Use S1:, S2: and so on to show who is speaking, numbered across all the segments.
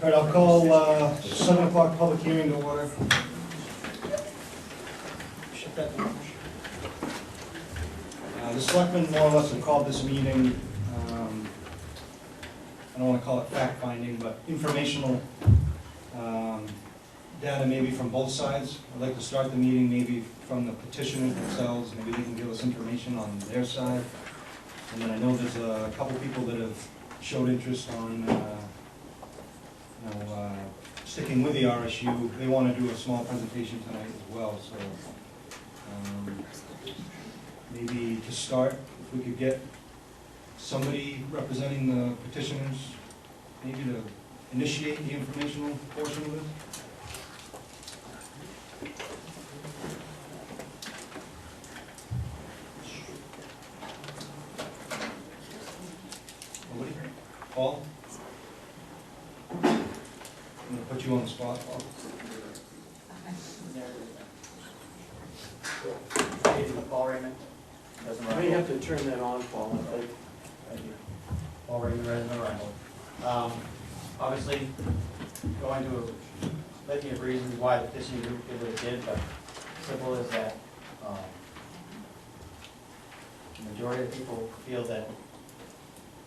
S1: All right, I'll call 7 o'clock public hearing to order. Shut that down. The selectmen more or less have called this meeting, I don't want to call it fact-finding, but informational data maybe from both sides. I'd like to start the meeting maybe from the petitioners themselves, maybe they can give us information on their side. And then I know there's a couple people that have showed interest on sticking with the RSU. They want to do a small presentation tonight as well, so maybe to start, if we could get somebody representing the petitioners, maybe to initiate the informational portion of it. Nobody? Paul? I'm going to put you on the spot, Paul.
S2: Paul Raymond.
S3: You may have to turn that on, Paul.
S2: Thank you. Paul Raymond, resident of Rhinebeck. Obviously, going to a litany of reasons why the petitioning group did what it did, but simple is that the majority of people feel that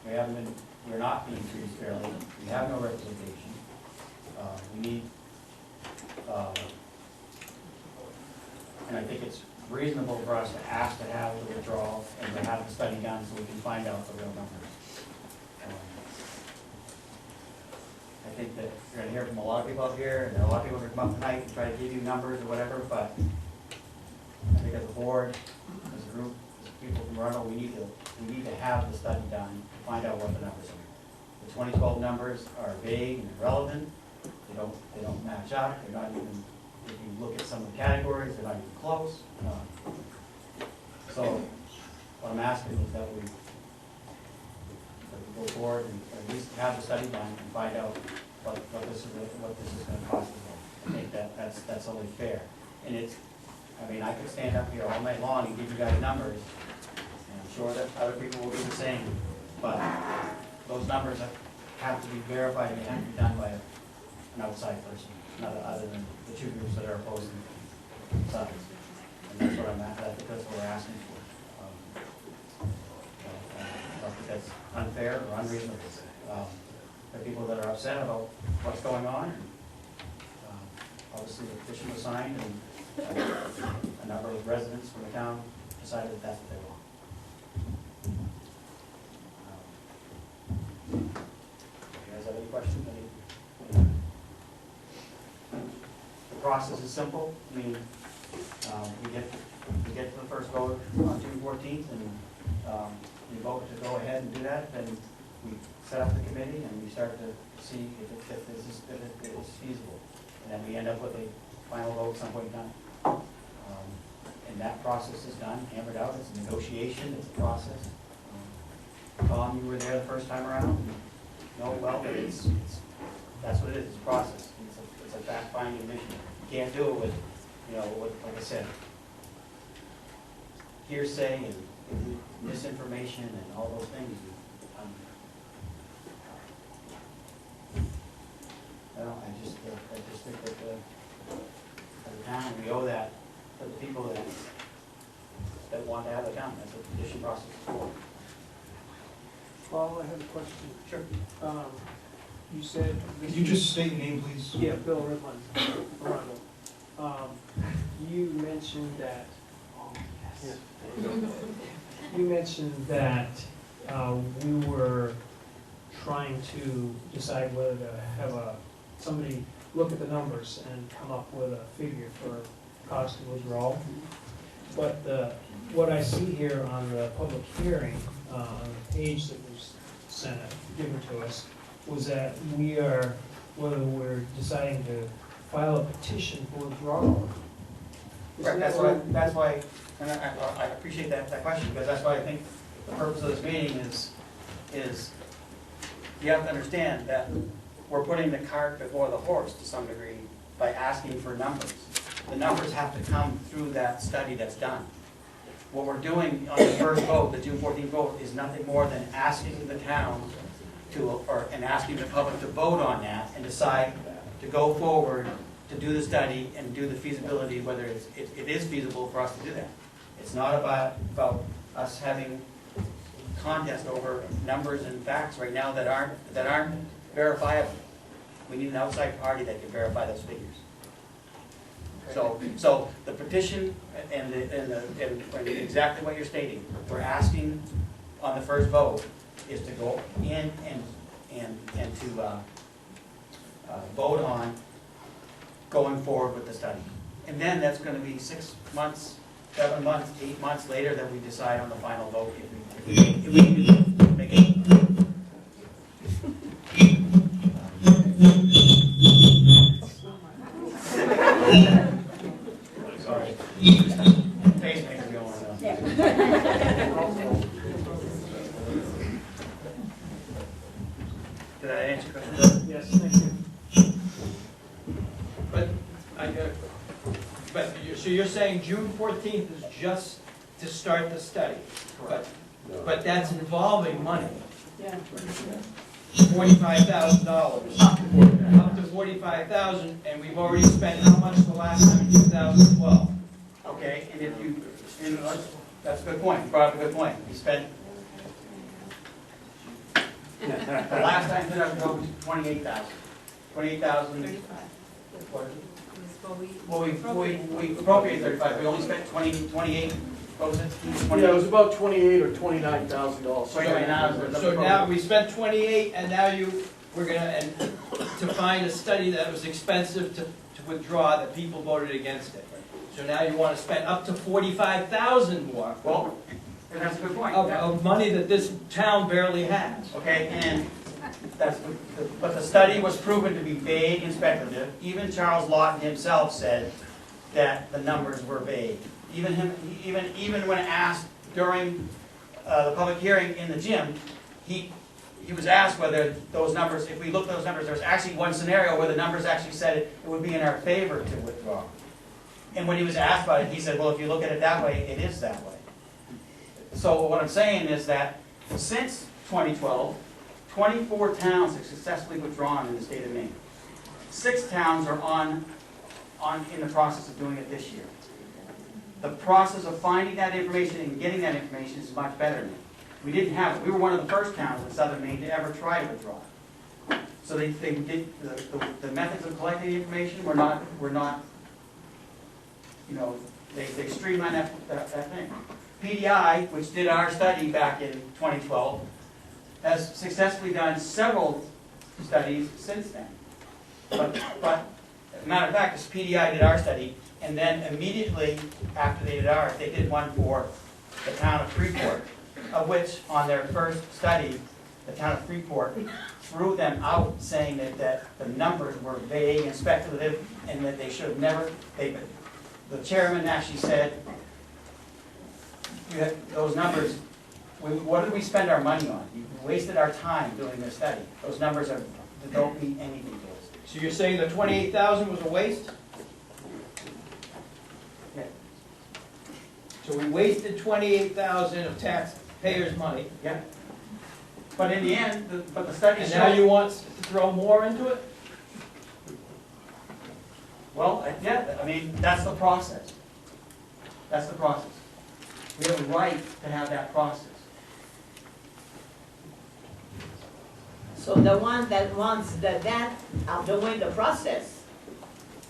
S2: we're not being treated fairly. We have no representation. We need, and I think it's reasonable for us to ask to have the withdrawal and to have the study done so we can find out the real numbers. I think that you're going to hear from a lot of people out here, and a lot of people are going to come up tonight and try to give you numbers or whatever, but I think as a board, as a group, as people from Ronald, we need to have the study done to find out what the numbers are. The 2012 numbers are vague and irrelevant. They don't match up. They're not even, if you look at some of the categories, they're not even close. So what I'm asking is that we go forward and at least have the study done and find out what this is going to cost us. I think that's only fair. And it's, I mean, I could stand up here all night long and give you guys numbers, and I'm sure that other people will do the same. But those numbers have to be verified and they have to be done by an outside person, not other than the two groups that are opposing sides. And that's what I'm at. I think that's what we're asking for. I don't think that's unfair or unreasonable. There are people that are upset about what's going on. Obviously, the petition was signed, and a number of residents from the town decided that that's what they want. You guys have any questions? The process is simple. I mean, we get to the first vote on June 14th, and we vote to go ahead and do that. Then we set up the committee, and we start to see if it is feasible. And then we end up with a final vote some point in time. And that process is done, hammered out. It's a negotiation. It's a process. Tom, you were there the first time around. You know well, but that's what it is. It's a process. It's a fact-finding mission. You can't do it with, like I said, hearsay and misinformation and all those things. I just think that as a town, we owe that to the people that want to have a town. That's what the petition process is for.
S3: Paul, I have a question.
S2: Sure.
S3: You said...
S1: Could you just state your name, please?
S3: Yeah, Bill Ridland, Arundel. You mentioned that... You mentioned that we were trying to decide whether to have somebody look at the numbers and come up with a figure for cost of withdrawal. But what I see here on the public hearing, on the page that was given to us, was that whether we're deciding to file a petition for withdrawal.
S2: Right, that's why, and I appreciate that question, because that's why I think the purpose of this meeting is you have to understand that we're putting the cart before the horse to some degree by asking for numbers. The numbers have to come through that study that's done. What we're doing on the first vote, the June 14th vote, is nothing more than asking the town and asking the public to vote on that and decide to go forward to do the study and do the feasibility, whether it is feasible for us to do that. It's not about us having contest over numbers and facts right now that aren't verifiable. We need an outside party that can verify those figures. So the petition and exactly what you're stating, we're asking on the first vote is to go in and to vote on going forward with the study. And then that's going to be 6 months, 7 months, 8 months later that we decide on the final vote if we can make it. Sorry. Pacemaker going on. Did I answer your question?
S3: Yes, thank you.
S4: So you're saying June 14th is just to start the study? But that's involving money.
S5: Yeah.
S4: $45,000. Up to $45,000, and we've already spent how much the last time in 2012?
S2: Okay, and that's a good point, you brought up a good point. We spent, the last time that I was 28,000. 28,000. Well, we appropriated 35, we only spent 28, what was it?
S6: Yeah, it was about $28,000 or $29,000.
S4: So now we spent 28, and now we're gonna, to find a study that was expensive to withdraw, that people voted against it. So now you want to spend up to 45,000 more
S2: Well, and that's a good point.
S4: of money that this town barely has.
S2: Okay, and but the study was proven to be vague and speculative. Even Charles Lawton himself said that the numbers were vague. Even when asked during the public hearing in the gym, he was asked whether those numbers, if we look at those numbers, there's actually one scenario where the numbers actually said it would be in our favor to withdraw. And when he was asked about it, he said, well, if you look at it that way, it is that way. So what I'm saying is that since 2012, 24 towns have successfully withdrawn in the state of Maine. 6 towns are in the process of doing it this year. The process of finding that information and getting that information is much better now. We didn't have it. We were one of the first towns in southern Maine to ever try to withdraw. So they did the methods of collecting the information were not you know, they streamlined that thing. PDI, which did our study back in 2012, has successfully done several studies since then. But as a matter of fact, this PDI did our study, and then immediately after they did ours, they did one for the town of Freeport, of which on their first study, the town of Freeport threw them out saying that the numbers were vague and speculative and that they should have never, the chairman actually said, those numbers, what did we spend our money on? You wasted our time doing this study. Those numbers don't mean anything to us.
S4: So you're saying the 28,000 was a waste?
S2: Yeah.
S4: So we wasted 28,000 of taxpayers' money,
S2: Yeah. But in the end, the study
S4: and now you
S2: showed,
S4: want to throw more into it?
S2: well, yeah, I mean, that's the process. That's the process. We have a right to have that process.
S5: So the one that wants that are doing the process.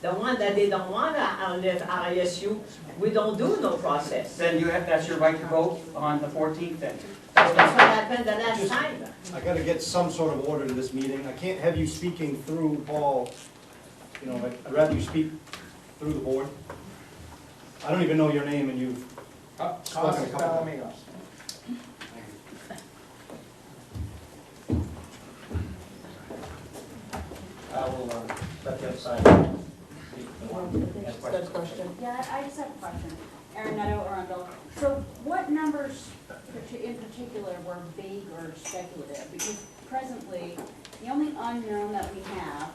S5: The one that they don't want to live RISU, we don't do no process. So
S2: Then that's your right to vote on the 14th then.
S5: that's what happened the last time.
S1: I gotta get some sort of order to this meeting. I can't have you speaking through Paul. You know, I'd rather you speak through the board. I don't even know your name, and you've spoken a couple times.
S2: I will let the other side.
S5: Good question.
S7: Yeah, I just have a question. Aaron Netto, Arundel. So what numbers in particular were vague or speculative? Because presently, the only unknown that we have,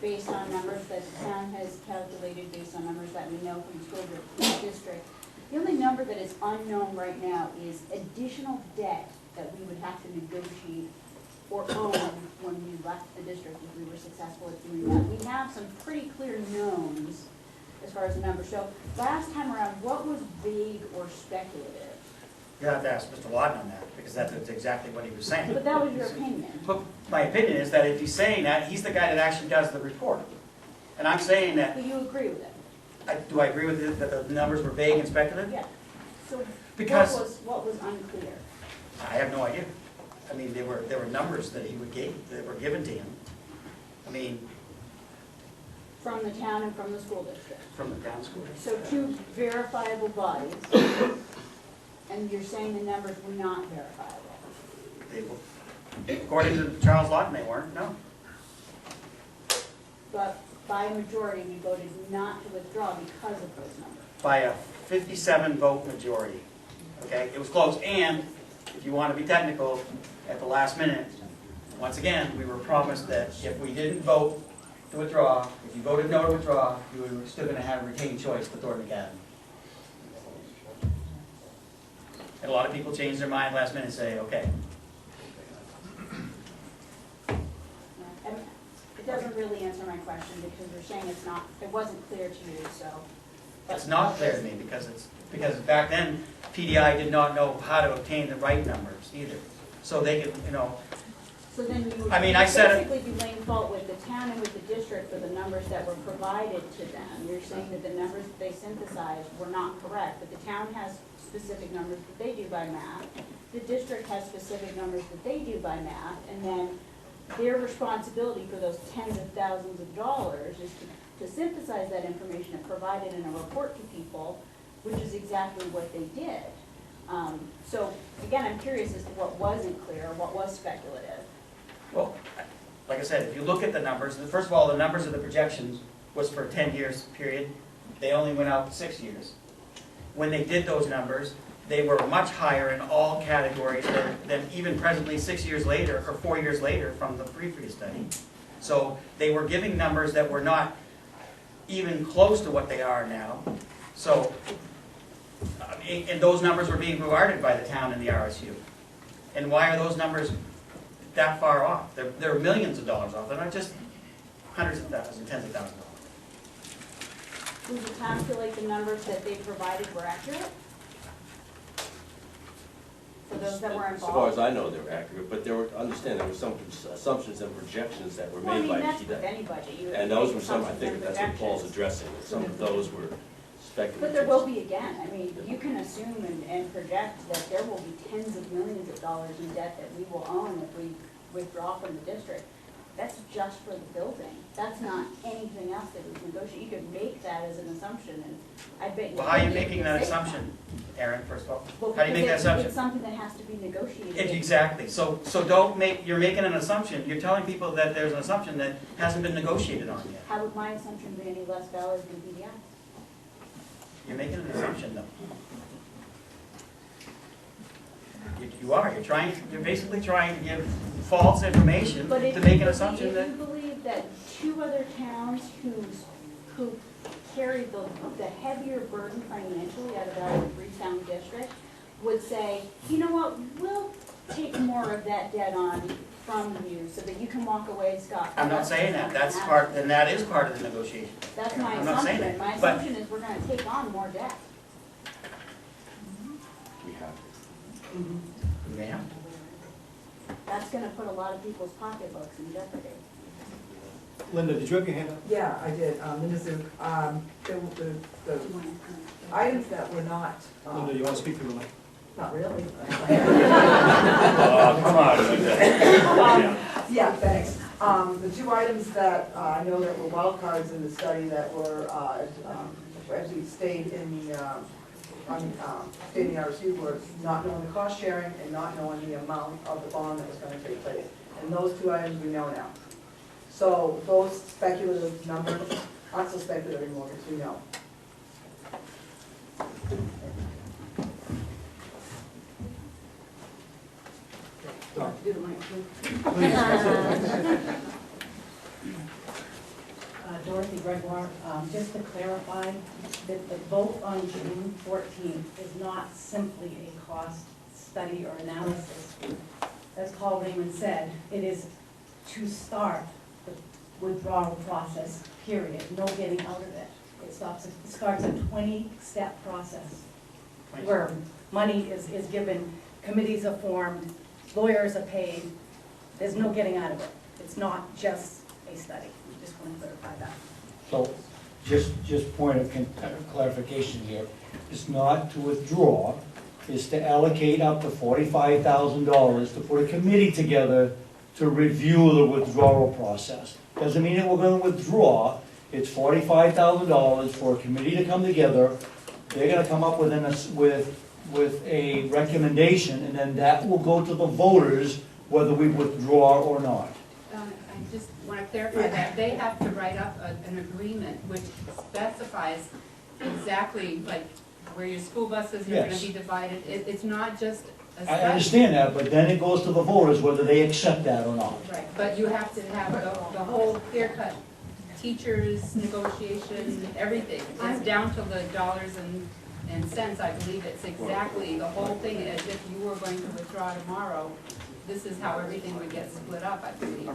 S7: based on numbers that the town has calculated, based on numbers that we know from the school district, the only number that is unknown right now is additional debt that we would have to negotiate or own when we left the district, if we were successful at doing that. We have some pretty clear knowns as far as the numbers. So last time around, what was vague or speculative?
S2: You have to ask Mr. Lawton on that, because that's exactly what he was saying.
S7: But that was your opinion.
S2: But my opinion is that if he's saying that, he's the guy that actually does the report. And I'm saying that,
S7: But you agree with it?
S2: do I agree with it, that the numbers were vague and speculative?
S7: Yeah. So
S2: Because-
S7: what was unclear?
S2: I have no idea. I mean, there were numbers that that were given to him. I mean,
S7: From the town and from the school district?
S2: from the town school.
S7: So two verifiable bodies, and you're saying the numbers were not verifiable?
S2: They were, according to Charles Lawton, they weren't, no.
S7: But by a majority, we voted not to withdraw because of those numbers.
S2: By a 57 vote majority, okay? It was close, and if you want to be technical, at the last minute, once again, we were promised that if we didn't vote to withdraw, if you voted no to withdraw, you were still going to have a retained choice for Thornton Academy. And a lot of people changed their mind last minute and say, okay.
S7: And it doesn't really answer my question because you're saying it wasn't clear to you, so.
S2: It's not clear to me because back then, PDI did not know how to obtain the right numbers either. So they could,
S7: So then you would
S2: I mean, I said it-
S7: basically be laying fault with the town and with the district for the numbers that were provided to them. You're saying that the numbers that they synthesized were not correct, but the town has specific numbers that they do by math. The district has specific numbers that they do by math, and then their responsibility for those tens of thousands of dollars is to synthesize that information and provide it in a report to people, which is exactly what they did. So again, I'm curious as to what wasn't clear, what was speculative.
S2: Well, like I said, if you look at the numbers, first of all, the numbers of the projections was for a 10 years period. They only went out 6 years. When they did those numbers, they were much higher in all categories than even presently 6 years later, or 4 years later from the previous study. So they were giving numbers that were not even close to what they are now. So, and those numbers were being provided by the town and the RSU. And why are those numbers that far off? They're millions of dollars off. They're not just hundreds of thousands, tens of thousands of dollars.
S7: Does the town feel like the numbers that they provided were accurate? For those that were
S8: As far as
S7: involved?
S8: I know, they were accurate, but there were some assumptions and projections that were
S7: Well, I
S8: made
S7: mean,
S8: by
S7: that's with
S8: PDI.
S7: any budget. You
S8: And those
S7: make
S8: were some, I
S7: assumptions
S8: think
S7: and
S8: that's what Paul's
S7: projections.
S8: addressing, some of those were speculative.
S7: But there will be again. I mean, you can assume and project that there will be tens of millions of dollars in debt that we will own if we withdraw from the district. That's just for the building. That's not anything else that was negotiated. You could make that as an assumption, and I bet you.
S2: Well, how are you
S7: could
S2: making
S7: even
S2: that
S7: say
S2: assumption, Aaron, first of all?
S7: Well,
S2: How do you make that
S7: because
S2: assumption?
S7: It's something that has to be negotiated.
S2: Exactly. So don't make, you're making an assumption. You're telling people that there's an assumption that hasn't been negotiated on yet.
S7: How would my assumption be any less valid than PDI?
S2: You're making an assumption, though. You are. You're basically trying to give false information
S7: But if
S2: to
S7: you
S2: make an
S7: believe-
S2: assumption
S7: If
S2: that.
S7: you believe that two other towns who carry the heavier burden financially out of our three-town district would say, you know what, we'll take more of that debt on from you so that you can walk away scot-free.
S2: I'm not saying that. That's part, and that is part of the negotiation.
S7: That's my
S2: I'm not saying
S7: assumption.
S2: that,
S7: My
S2: but-
S7: assumption is we're gonna take on more debt.
S8: We have.
S2: You may have.
S7: That's gonna put a lot of people's pocketbooks in jeopardy.
S1: Linda, did you have your hand up?
S9: Yeah, I did, Linda Zook. The items that were not,
S1: Linda, you want to speak to the mic?
S9: not really.
S8: Come on.
S9: Yeah, thanks. The two items that I know that were wild cards in the study that were, actually stayed in the, stayed in the RSU were not knowing the cost sharing and not knowing the amount of the bond that was gonna take place. And those two items we know now. So those speculative numbers aren't so speculative anymore because we know.
S7: Do the mic, please.
S10: Dorothy Gregoire, just to clarify, that the vote on June 14th is not simply a cost study or analysis. as Paul Raymond said, it is to start the withdrawal process, period, no getting out of it. It starts a 20-step process where money is given, committees are formed, lawyers are paid, there's no getting out of it. It's not just a study. Just want to clarify that.
S11: So, just point of clarification here, it's not to withdraw, it's to allocate up to $45,000 to put a committee together to review the withdrawal process. Doesn't mean that we're gonna withdraw, it's $45,000 for a committee to come together, they're gonna come up with a recommendation, and then that will go to the voters whether we withdraw or not.
S12: I just want to clarify that they have to write up an agreement which specifies exactly like where your school buses are going
S11: Yes.
S12: to be divided. It's not just a
S11: I
S12: study.
S11: understand that, but then it goes to the voters whether they accept that or not.
S12: Right, but you have to have the whole clear-cut teachers, negotiation, everything. It's down to the dollars and cents, I believe it's exactly the whole thing, as if you were going to withdraw tomorrow. This is how everything would get split up, I believe.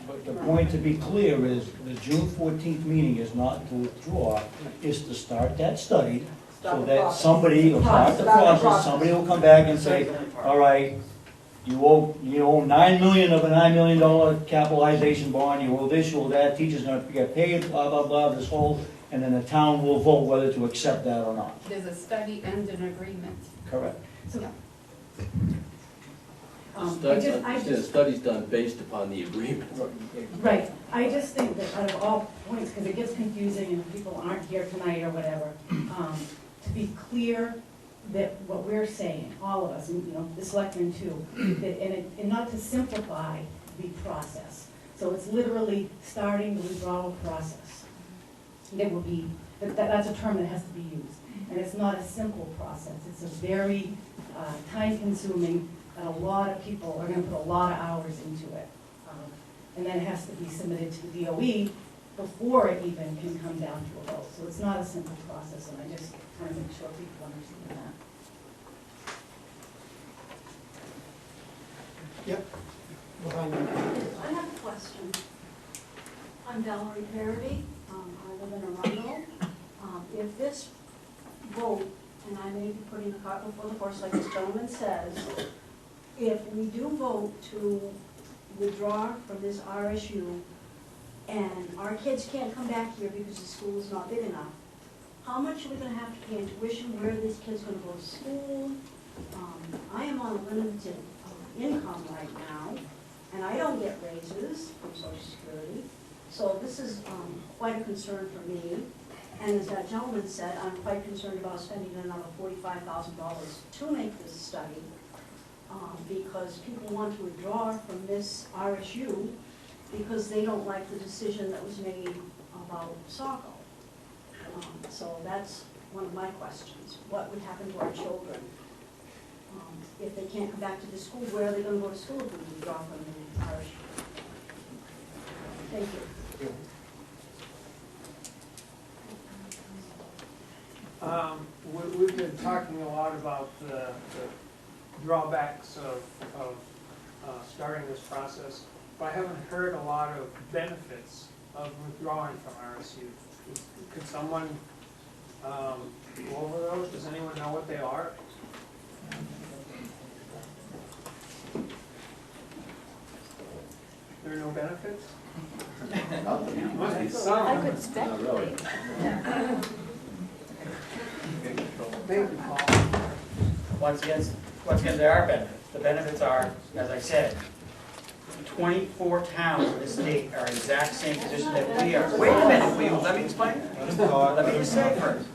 S11: But the point to be clear is, the June 14th meeting is not to withdraw, is to start that study,
S9: Start
S11: so
S9: the
S11: that
S9: process.
S11: somebody will start the process, somebody will come back and say,
S2: Part.
S11: all right, you owe $9 million of a $9 million capitalization bond, you owe this, you owe that, teachers gonna get paid, blah, blah, blah, this whole, and then the town will vote whether to accept that or not.
S12: There's a study and an agreement.
S11: Correct.
S10: So,
S8: The study's done based upon the agreement.
S10: right, I just think that out of all points, because it gets confusing and people aren't here tonight or whatever, to be clear that what we're saying, all of us, and, the selectmen too, that, and not to simplify the process. So it's literally starting the withdrawal process. There will be, that's a term that has to be used. And it's not a simple process. It's a very time-consuming, and a lot of people are gonna put a lot of hours into it. And then it has to be submitted to the DOE before it even can come down to a vote. So it's not a simple process, and I just want to make sure people understand that.
S1: Yep.
S7: I have a question. I'm Valerie Parody. I live in Arundel. If this vote, and I may be putting the cart before the horse like this gentleman says, if we do vote to withdraw from this RSU and our kids can't come back here because the school is not big enough, how much are we gonna have to pay in tuition? Where are these kids gonna go to school? I am on a limited income right now, and I don't get raises from Social Security. So this is quite a concern for me. And as that gentleman said, I'm quite concerned about spending another $45,000 to make this study, because people want to withdraw from this RSU because they don't like the decision that was made about soccer. So that's one of my questions. What would happen to our children? If they can't come back to the school, where are they going to go to school if we withdraw from the RSU? Thank you.
S3: We've been talking a lot about the drawbacks of starting this process, but I haven't heard a lot of benefits of withdrawing from RSU. Could someone go over those? Does anyone know what they are? There are no benefits? Must be some.
S7: I could speculate.
S3: Thank you, Paul.
S2: Once again, there are benefits. The benefits are, as I said, 24 towns in the state are in the exact same position that we are. Wait a minute, will you let me explain? Let me just say it first.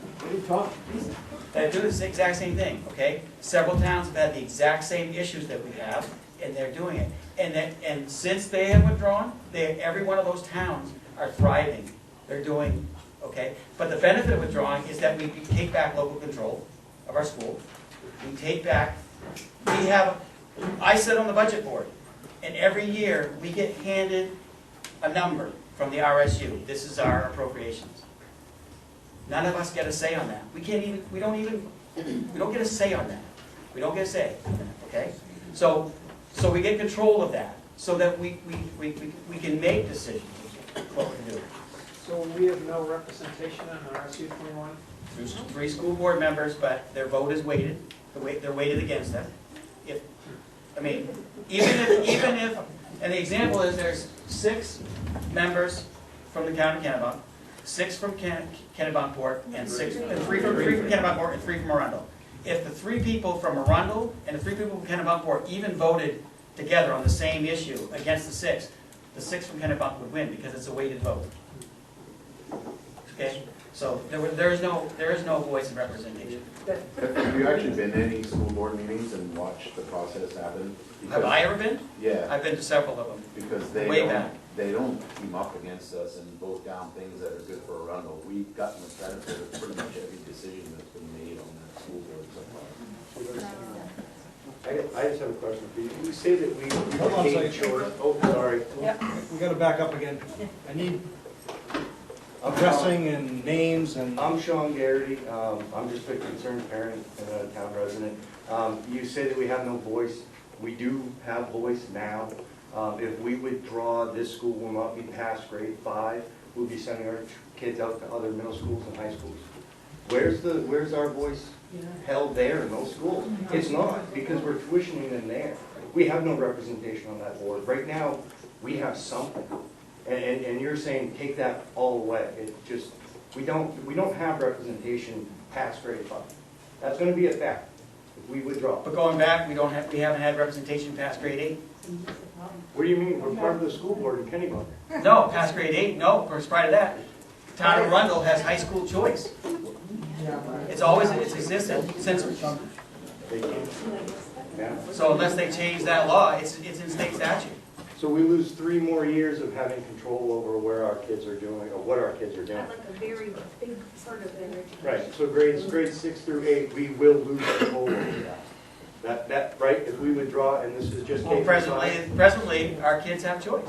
S2: They do the exact same thing, okay? Several towns have had the exact same issues that we have, and they're doing it. And since they have withdrawn, every one of those towns are thriving. They're doing, okay? But the benefit of withdrawing is that we take back local control of our school. We take back, I sit on the budget board, and every year we get handed a number from the RSU. This is our appropriations. None of us get a say on that. We don't get a say on that. We don't get a say, okay? So So we get control of that, so that we can make decisions of what we're doing.
S3: So we have no representation on RSU 21?
S2: There's 3 school board members, but their vote is weighted, they're weighted against them. If, I mean, even if, and the example is there's 6 members from the town of Kennebunk, 6 from Kennebunkport, and 3 from Kennebunkport and 3 from Arundel. If the 3 people from Arundel and the 3 people from Kennebunkport even voted together on the same issue against the 6 from Kennebunk would win because it's a weighted vote. Okay? So there is no voice and representation.
S13: Have you actually been to any school board meetings and watched the process happen?
S2: Have I ever been?
S13: Yeah.
S2: I've been to several of them.
S13: Because
S2: Way back.
S13: they don't team up against us and vote down things that are good for Arundel. We've gotten the benefit of pretty much every decision that's been made on that school board so far.
S14: I just have a question for you. You say that we
S1: Hold on a
S14: came
S1: second.
S14: short, oh, sorry.
S1: We gotta back up again. I need addressing and names and.
S14: I'm Sean Garrity. I'm just a concerned parent and a town resident. You say that we have no voice. We do have voice now. If we withdraw, this school will not be past grade 5. We'll be sending our kids out to other middle schools and high schools. Where's our voice held there in those schools? It's not, because we're tuitioning them there. We have no representation on that board. Right now, we have something. And you're saying take that all away. It just, we don't have representation past grade 5. That's gonna be a fact if we withdraw.
S2: But going back, we haven't had representation past grade 8.
S14: What do you mean? We're part of the school board in Kennebunk.
S2: No, past grade 8, no, of prior to that. Town of Arundel has high school choice. It's existed since,
S14: Yeah.
S2: so unless they change that law, it's in state statute.
S14: So we lose 3 more years of having control over where our kids are doing, or what our kids are doing.
S5: Like a very big part of their education.
S14: Right, so grades 6 through 8, we will lose control over that. That, right, if we withdraw, and this is just
S2: Well,
S14: K through 5.
S2: presently, our kids have choice.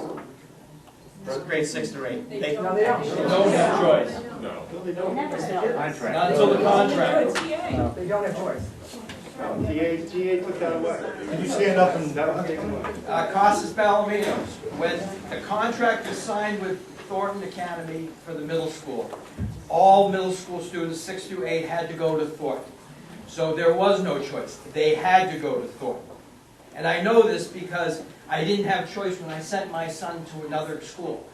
S2: Grades 6 through 8.
S9: No, they don't.
S4: They don't have choice.
S14: No, they don't.
S4: Not until the contract.
S9: They don't have choice.
S14: No, TA took that away.
S1: Can you stand up and?
S14: That was taken away.
S4: Costas Palomino, when the contract was signed with Thornton Academy for the middle school, all middle school students, 6 through 8, had to go to Thornton. So there was no choice. They had to go to Thornton. And I know this because I didn't have choice when I sent my son to another school.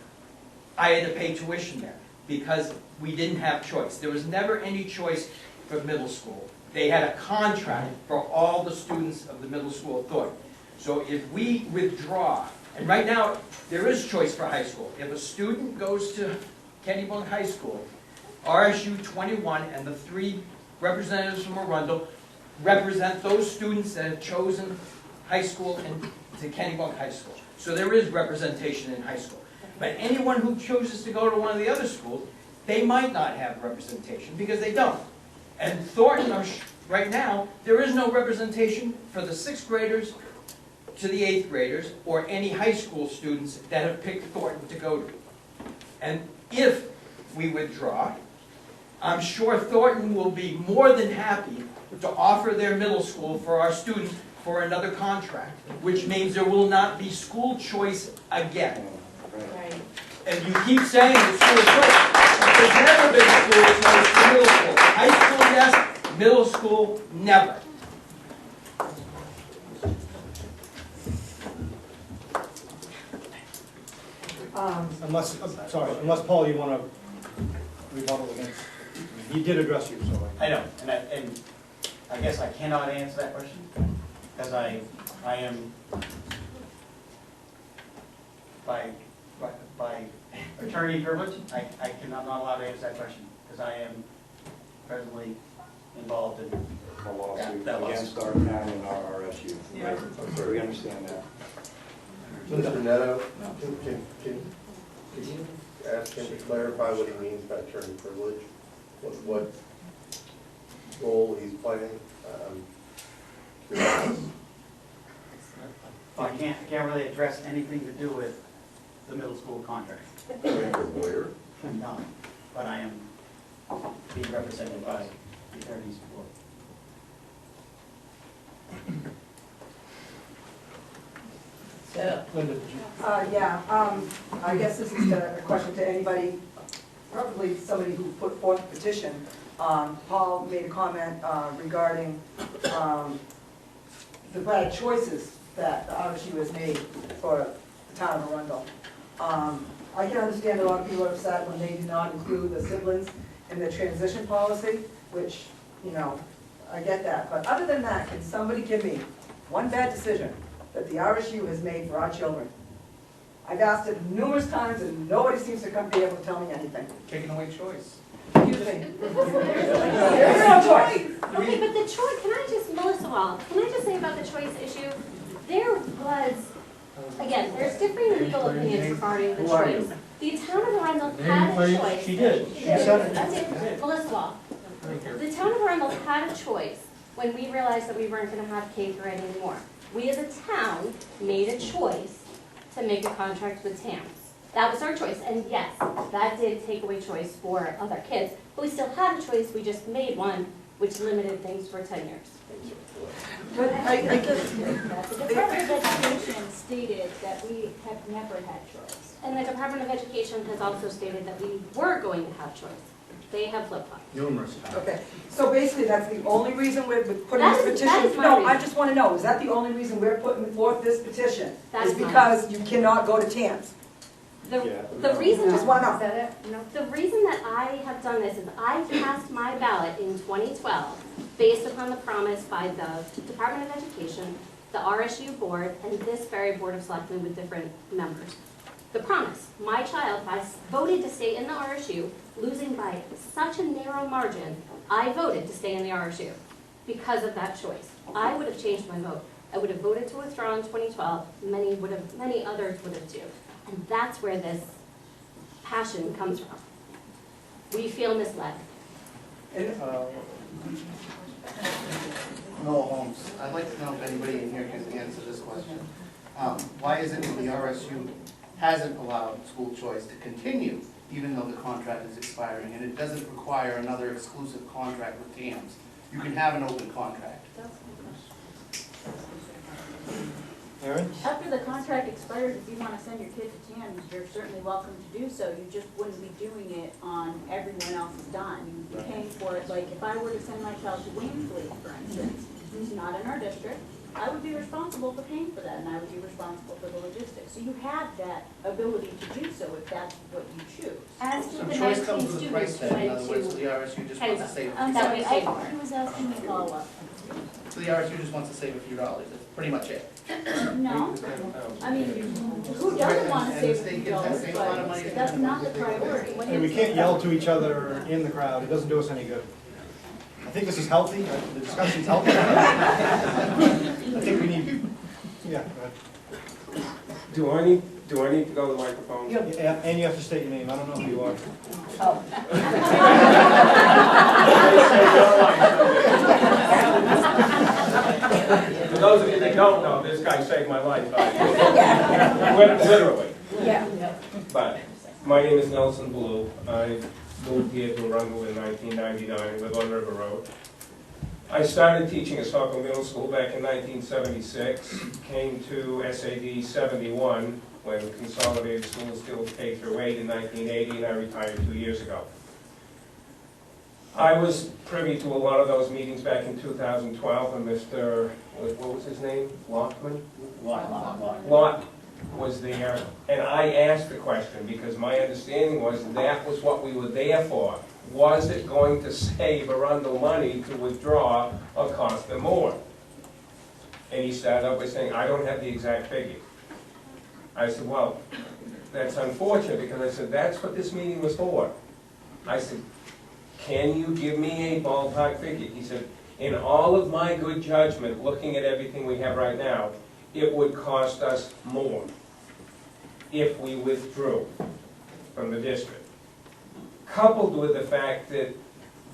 S4: I had to pay tuition there because we didn't have choice. There was never any choice for middle school. They had a contract for all the students of the middle school of Thornton. So if we withdraw, and right now there is choice for high school. If a student goes to Kennebunk High School, RSU 21 and the 3 representatives from Arundel represent those students that have chosen high school and to Kennebunk High School. So there is representation in high school. But anyone who chooses to go to one of the other schools, they might not have representation because they don't. And Thornton, right now, there is no representation for the 6th graders to the 8th graders or any high school students that have picked Thornton to go to. And if we withdraw, I'm sure Thornton will be more than happy to offer their middle school for our students for another contract, which means there will not be school choice again.
S5: Right.
S4: And you keep saying it's school choice. There's never been school choice for middle school. High school, yes. Middle school, never.
S1: Unless Paul, you wanna rebuttal against, he did address you, so.
S2: I know, and I guess I cannot answer that question, because I am, by attorney privilege, I cannot, not allowed to answer that question, because I am presently involved in
S14: A lawsuit
S2: that lawsuit.
S14: against our town and our RSU.
S2: Yeah.
S14: So we understand that.
S13: Mr. Neto, can you ask him to clarify what he means by attorney privilege? What role he's playing?
S2: I can't really address anything to do with the middle school contract.
S13: You're a lawyer?
S2: I'm not, but I am being represented by the attorney's board.
S5: So,
S11: Linda,
S9: I guess this is a question to anybody, probably somebody who put forth the petition. Paul made a comment regarding the bad choices that the RSU has made for the town of Arundel. I can understand a lot of people are upset when they do not include the siblings in the transition policy, which, you know, I get that. But other than that, can somebody give me one bad decision that the RSU has made for our children? I've asked it numerous times and nobody seems to be able to tell me anything.
S2: Taking away choice.
S9: Excuse me. There is no choice.
S15: Okay, but the choice, can I just, Melissa Wall, can I just say about the choice issue? There was, again, there's differing legal opinions regarding the choice. The town of Arundel had a choice.
S11: she did, she said it.
S15: That's it, Melissa Wall. The town of Arundel had a choice when we realized that we weren't gonna have K through anymore. We as a town made a choice to make a contract with TAMS. That was our choice, and yes, that did take away choice for other kids, but we still had a choice, we just made one, which limited things for 10 years.
S9: But
S7: The Department of Education stated that we have never had choice.
S15: And the Department of Education has also stated that we were going to have choice. They have flip-flopped.
S1: Numerous times.
S9: Okay, so basically that's the only reason we're putting
S15: That
S9: this
S15: is- that
S9: petition?
S15: is my
S9: No, I
S15: reason.
S9: just want to know, is that the only reason we're putting forth this petition?
S15: That
S9: Is
S15: is my
S9: because you cannot go to TAMS?
S15: The reason
S9: Just wanna know.
S15: is that the reason that I have done this is I cast my ballot in 2012 based upon the promise by the Department of Education, the RSU board, and this very board of selectmen with different members. The promise, my child, I voted to stay in the RSU, losing by such a narrow margin, I voted to stay in the RSU because of that choice. I would have changed my vote. I would have voted to withdraw in 2012, many others would have too. And that's where this passion comes from. We feel misled.
S16: Noel Holmes, I'd like to know if anybody in here can answer this question. Why is it that the RSU hasn't allowed school choice to continue, even though the contract is expiring, and it doesn't require another exclusive contract with TAMS? You can have an open contract.
S11: Aaron?
S7: After the contract expires, if you want to send your kid to TAMS, you're certainly welcome to do so. You just wouldn't be doing it on everyone else's dime. You'd be paying for it. Like if I were to send my child to Wainfleet, for instance, who's not in our district, I would be responsible for paying for that, and I would be responsible for the logistics. So you have that ability to do so if that's what you choose.
S15: As to
S16: So
S15: the
S16: choice
S15: 19
S16: comes with the price
S15: students
S16: tag. In
S15: went
S16: other words,
S15: to
S16: the RSU just wants to
S15: Kennebuck.
S16: save a
S7: I'm
S16: few
S7: sorry,
S15: That
S16: dollars.
S15: we paid for.
S7: he was asking me to follow up.
S16: So the RSU just wants to save a few dollars. That's pretty much it.
S7: No, I mean, who doesn't want to save a few dollars,
S16: Save a lot of money.
S7: but that's not the priority.
S1: Hey, we can't yell to each other in the crowd, it doesn't do us any good. I think this is healthy, the discussion's healthy. I think we need, yeah, go ahead.
S17: Do I need to go to the microphone?
S1: Yeah, and you have to state your name, I don't know who you are.
S17: For those of you that don't know, this guy saved my life. Literally.
S9: Yeah.
S17: But my name is Nelson Blue. I moved here to Arundel in 1999 and live on River Road. I started teaching at Saco Middle School back in 1976, came to SAD 71 when Consolidated Schools still K through 8 in 1980, and I retired 2 years ago. I was privy to a lot of those meetings back in 2012, and Mr., what was his name? Lockman? Lott was there, and I asked the question because my understanding was that was what we were there for. Was it going to save Arundel money to withdraw or cost them more? And he started out by saying, I don't have the exact figure. I said, well, that's unfortunate because I said, that's what this meeting was for. I said, can you give me a ballpark figure? He said, in all of my good judgment, looking at everything we have right now, it would cost us more if we withdrew from the district. Coupled with the fact that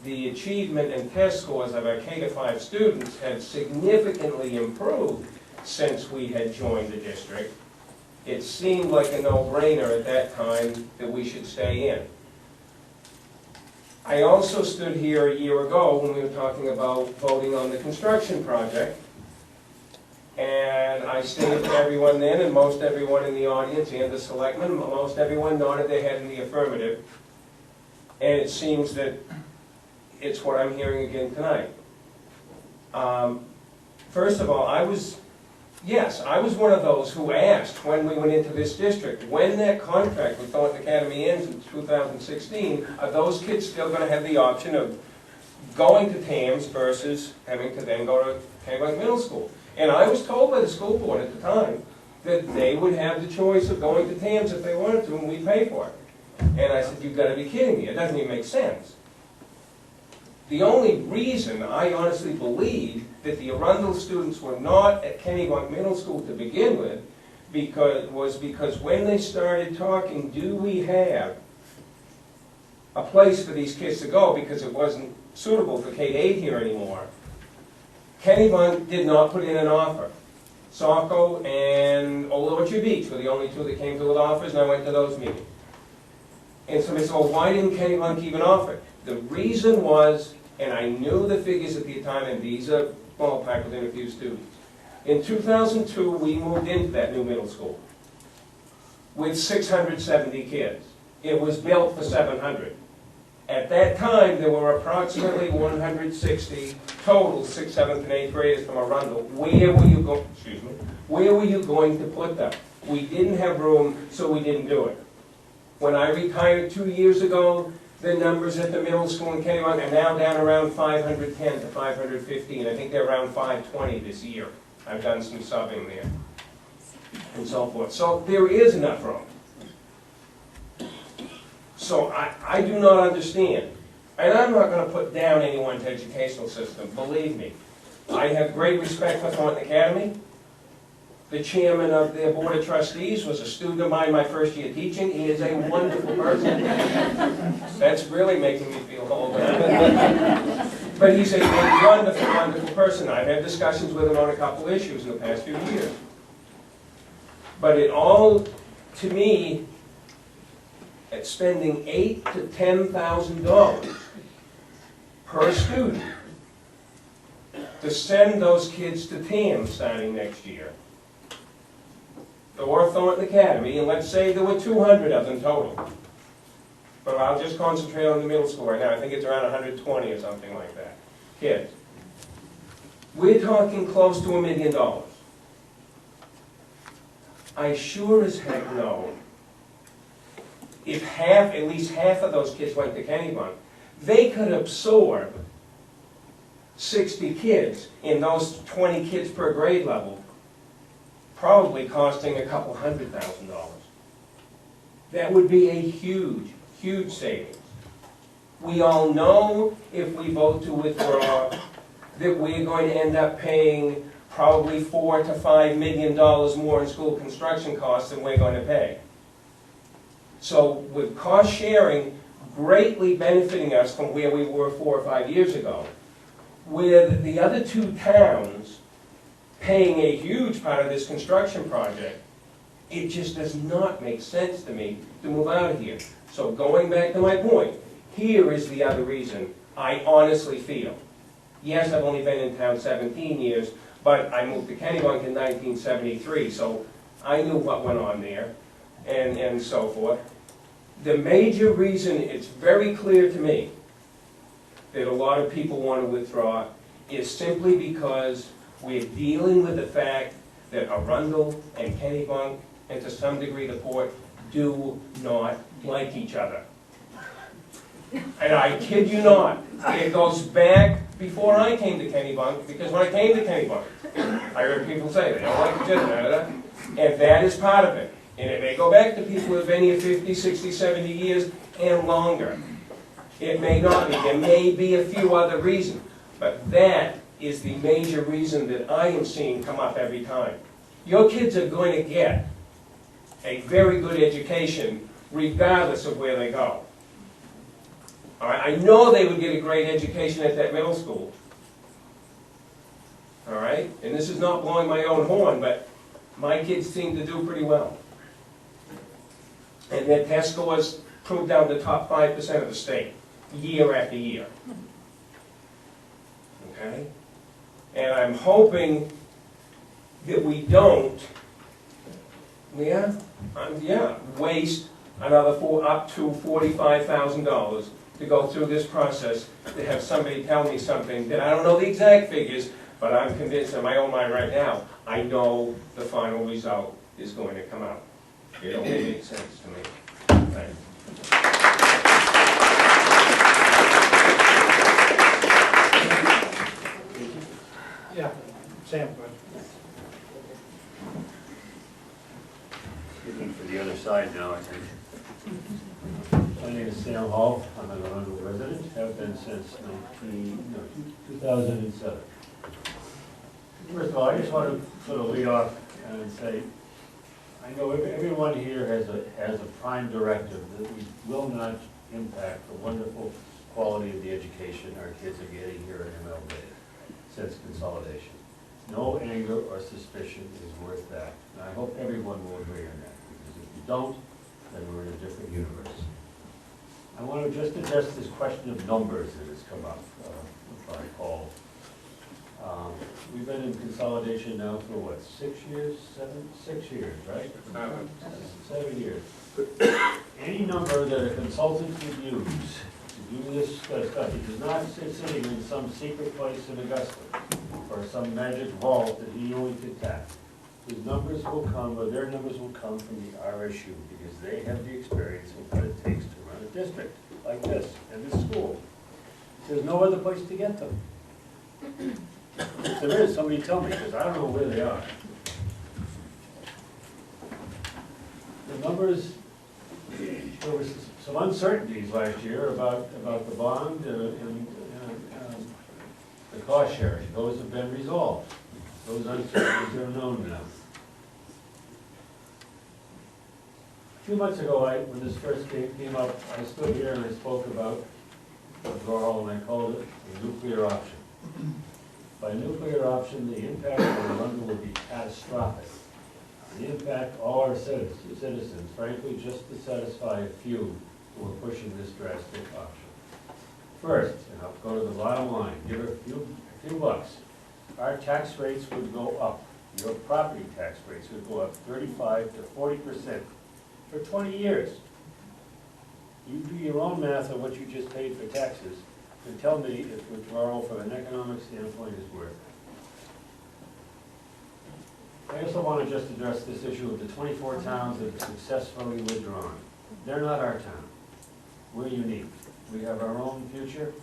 S17: the achievement and test scores of our K-5 students had significantly improved since we had joined the district, it seemed like a no-brainer at that time that we should stay in. I also stood here a year ago when we were talking about voting on the construction project, And I stated to everyone then, and most everyone in the audience, and the selectmen, most everyone nodded their head in the affirmative. And it seems that it's what I'm hearing again tonight. First of all, I was one of those who asked when we went into this district, when that contract with Thornton Academy ends in 2016, are those kids still going to have the option of going to TAMS versus having to then go to Kennebunk Middle School? And I was told by the school board at the time that they would have the choice of going to TAMS if they wanted to, and we'd pay for it. And I said, you've got to be kidding me. It doesn't even make sense. The only reason I honestly believe that the Arundel students were not at Kennebunk Middle School to begin with was because when they started talking, do we have a place for these kids to go, because it wasn't suitable for K-8 here anymore, Kennebunk did not put in an offer. Saco and Old Orchard Beach were the only two that came to with offers, and I went to those meetings. And somebody said, well, why didn't Kennebunk even offer? The reason was, and I knew the figures at the time, and these are ballpark within a few students. In 2002, we moved into that new middle school with 670 kids. It was built for 700. At that time, there were approximately 160 total 6th, 7th, and 8th graders from Arundel. Where were you going to put them? We didn't have room, so we didn't do it. When I retired 2 years ago, the numbers at the middle school in Kennebunk are now down around 510 to 515. I think they're around 520 this year. I've done some subbing there and so forth. So there is enough room. So I do not understand. And I'm not going to put down anyone's educational system, believe me. I have great respect for Thornton Academy. The chairman of their board of trustees was a student of mine my first year teaching. He is a wonderful person. That's really making me feel old. But he's a wonderful, wonderful person. I've had discussions with him on a couple issues in the past few years. But it all, to me, at spending $8,000 to $10,000 per student to send those kids to TAMS starting next year, or Thornton Academy, and let's say there were 200 of them total. But I'll just concentrate on the middle school right now. I think it's around 120 or something like that, kids. We're talking close to $1 million. I sure as heck know if at least half of those kids went to Kennebunk, they could absorb 60 kids in those 20 kids per grade level, probably costing a couple $100,000. That would be a huge, huge savings. We all know if we vote to withdraw that we're going to end up paying probably $4 to $5 million more in school construction costs than we're going to pay. So with cost sharing greatly benefiting us from where we were 4 or 5 years ago, with the other two towns paying a huge part of this construction project, it just does not make sense to me to move out of here. So going back to my point, here is the other reason I honestly feel. Yes, I've only been in town 17 years, but I moved to Kennebunk in 1973, so I knew what went on there and so forth. The major reason it's very clear to me that a lot of people want to withdraw is simply because we're dealing with the fact that Arundel and Kennebunk, and to some degree the Port, do not like each other. And I kid you not, it goes back before I came to Kennebunk, because when I came to Kennebunk, I heard people say they don't like each other, and that is part of it. And it may go back to people who have been here 50, 60, 70 years and longer. It may not be. There may be a few other reasons, but that is the major reason that I am seeing come up every time. Your kids are going to get a very good education regardless of where they go. All right? I know they would get a great education at that middle school. All right? And this is not blowing my own horn, but my kids seem to do pretty well. And their test scores proved down the top 5% of the state, year after year. Okay? And I'm hoping that we don't, waste another up to $45,000 to go through this process, to have somebody tell me something that I don't know the exact figures, but I'm convinced in my own mind right now, I know the final result is going to come out. It only makes sense to me. Thank you.
S11: Yeah, Sam, go ahead.
S18: Speaking for the other side now, I think. My name is Sam Hall. I'm an Arundel resident, have been since 2007. First of all, I just want to sort of lead off and say, I know everyone here has a prime directive that we will not impact the wonderful quality of the education our kids are getting here at MLB since consolidation. No anger or suspicion is worth that. And I hope everyone will agree on that, because if you don't, then we're in a different universe. I want to just address this question of numbers that has come up by Paul. We've been in consolidation now for what, 6 years? 6 years, right? 7 years. Any number that a consultant would use to do this stuff, it is not sitting in some secret place in Augusta or some magic vault that he only could tap. His numbers will come, or their numbers will come from the RSU, because they have the experience of what it takes to run a district like this and this school. There's no other place to get them. If there is, somebody tell me, because I don't know where they are. The numbers, there was some uncertainties last year about the bond and the cost sharing. Those have been resolved. Those uncertainties are known now. A few months ago, when this first came up, I stood here and I spoke about withdrawal, and I called it a nuclear option. By nuclear option, the impact on London would be catastrophic. The impact all our citizens, frankly, just to satisfy a few who are pushing this drastic option. First, and I'll go to the bottom line, give a few bucks. Our tax rates would go up. Your property tax rates would go up 35 to 40% for 20 years. You do your own math on what you just paid for taxes and tell me if withdrawal from an economic standpoint is worth it. I also want to just address this issue of the 24 towns that have successfully withdrawn. They're not our town. We're unique. We have our own future.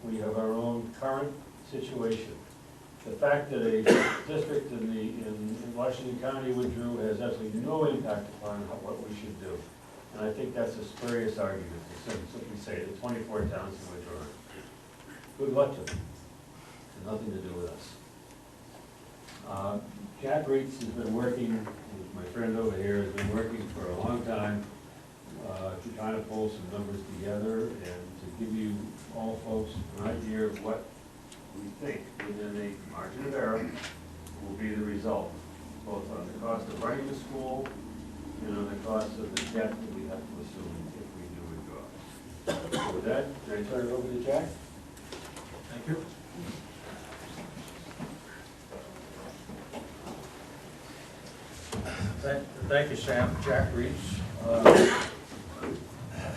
S18: We have our own current situation. The fact that a district in Washington County withdrew has absolutely no impact upon what we should do. And I think that's a spurious argument to simply say that 24 towns have withdrawn. Good luck to them. It has nothing to do with us. Jack Reitz has been working, my friend over here, has been working for a long time to try to pull some numbers together and to give you all folks an idea of what we think within a margin of error will be the result, both on the cost of running the school and on the cost of the debt that we have to assume if we do withdraw. So with that, can I turn it over to Jack?
S1: Thank you.
S19: Thank you, Sam. Jack Reitz.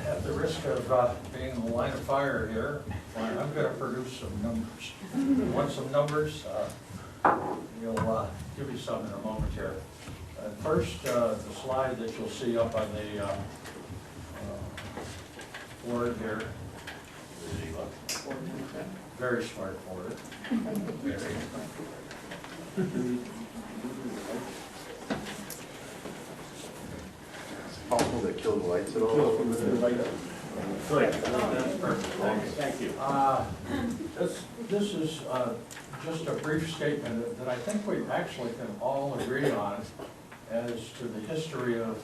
S19: At the risk of being in the line of fire here, I'm going to produce some numbers. You want some numbers? We'll give you some in a moment here. First, the slide that you'll see up on the board here. Very smart board.
S13: Possible to kill the lights at all?
S19: Good. That's perfect. Thank you. This is just a brief statement that I think we actually can all agree on as to the history of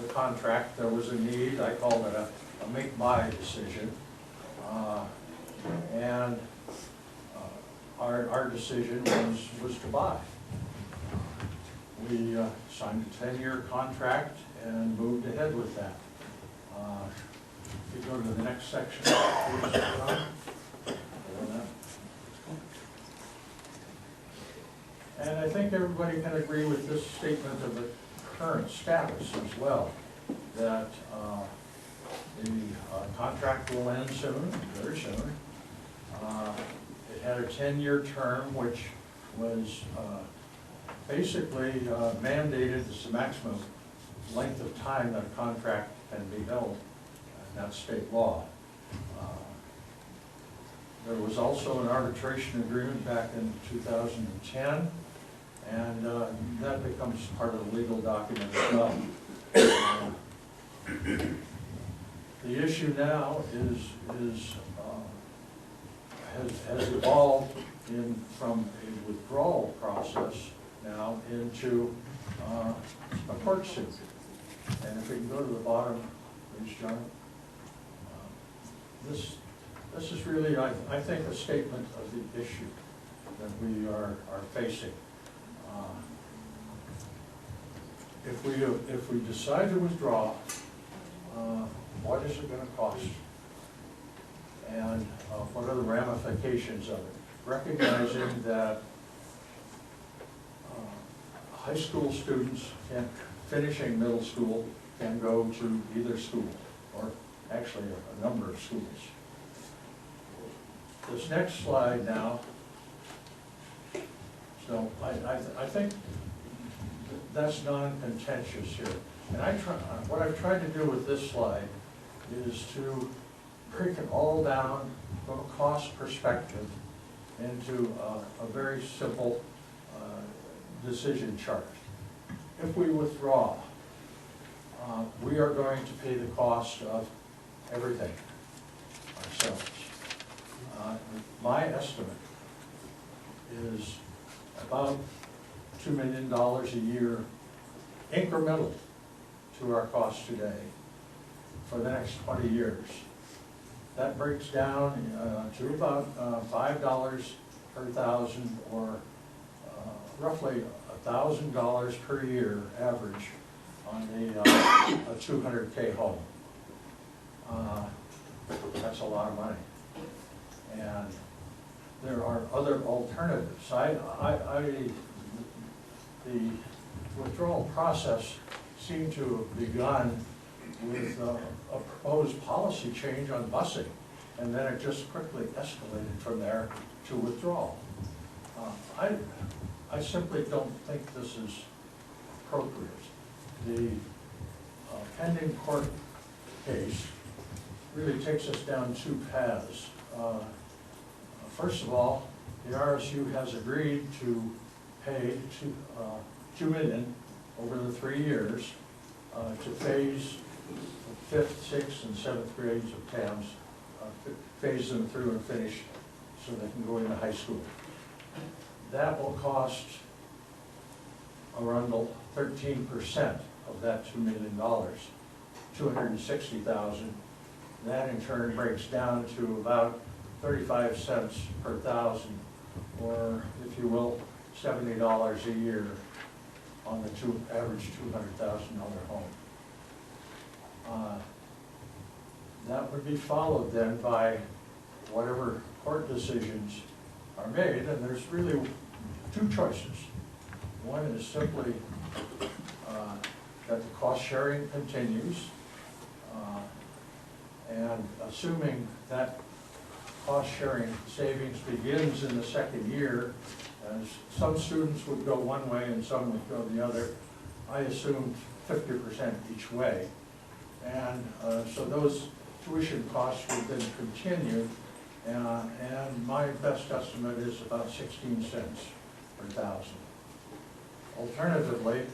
S19: the contract. There was a need. I called it a make-buy decision. And our decision was to buy. We signed a 10-year contract and moved ahead with that. If you go to the next section, please, John. And I think everybody can agree with this statement of the current status as well, that the contract will end soon, very soon. It had a 10-year term, which was basically mandated as the maximum length of time that a contract can be held, and that's state law. There was also an arbitration agreement back in 2010, and that becomes part of the legal document as well. The issue now has evolved from a withdrawal process now into a court suit. And if we can go to the bottom, please, John. This is really, I think, a statement of the issue that we are facing. If we decide to withdraw, what is it going to cost? And what are the ramifications of it? Recognizing that high school students finishing middle school can go to either school, or actually a number of schools. This next slide now, so I think that's non-contentious here. And what I've tried to do with this slide is to break it all down from a cost perspective into a very simple decision chart. If we withdraw, we are going to pay the cost of everything ourselves. My estimate is about $2 million a year incremental to our cost today for the next 20 years. That breaks down to about $5 per thousand, or roughly $1,000 per year average on a 200K home. That's a lot of money. And there are other alternatives. The withdrawal process seemed to have begun with a proposed policy change on busing, and then it just quickly escalated from there to withdrawal. I simply don't think this is appropriate. The pending court case really takes us down two paths. First of all, the RSU has agreed to pay $2 million over the 3 years to phase the 5th, 6th, and 7th grades of TAMS, phase them through and finish so they can go into high school. That will cost around 13% of that $2 million, $260,000. That in turn breaks down to about 35 cents per thousand, or if you will, $70 a year on the average $200,000 home. That would be followed then by whatever court decisions are made, and there's really two choices. One is simply that the cost sharing continues, and assuming that cost sharing savings begins in the second year, as some students would go one way and some would go the other, I assumed 50% each way. And so those tuition costs would then continue, and my best estimate is about 16 cents per thousand. Alternatively,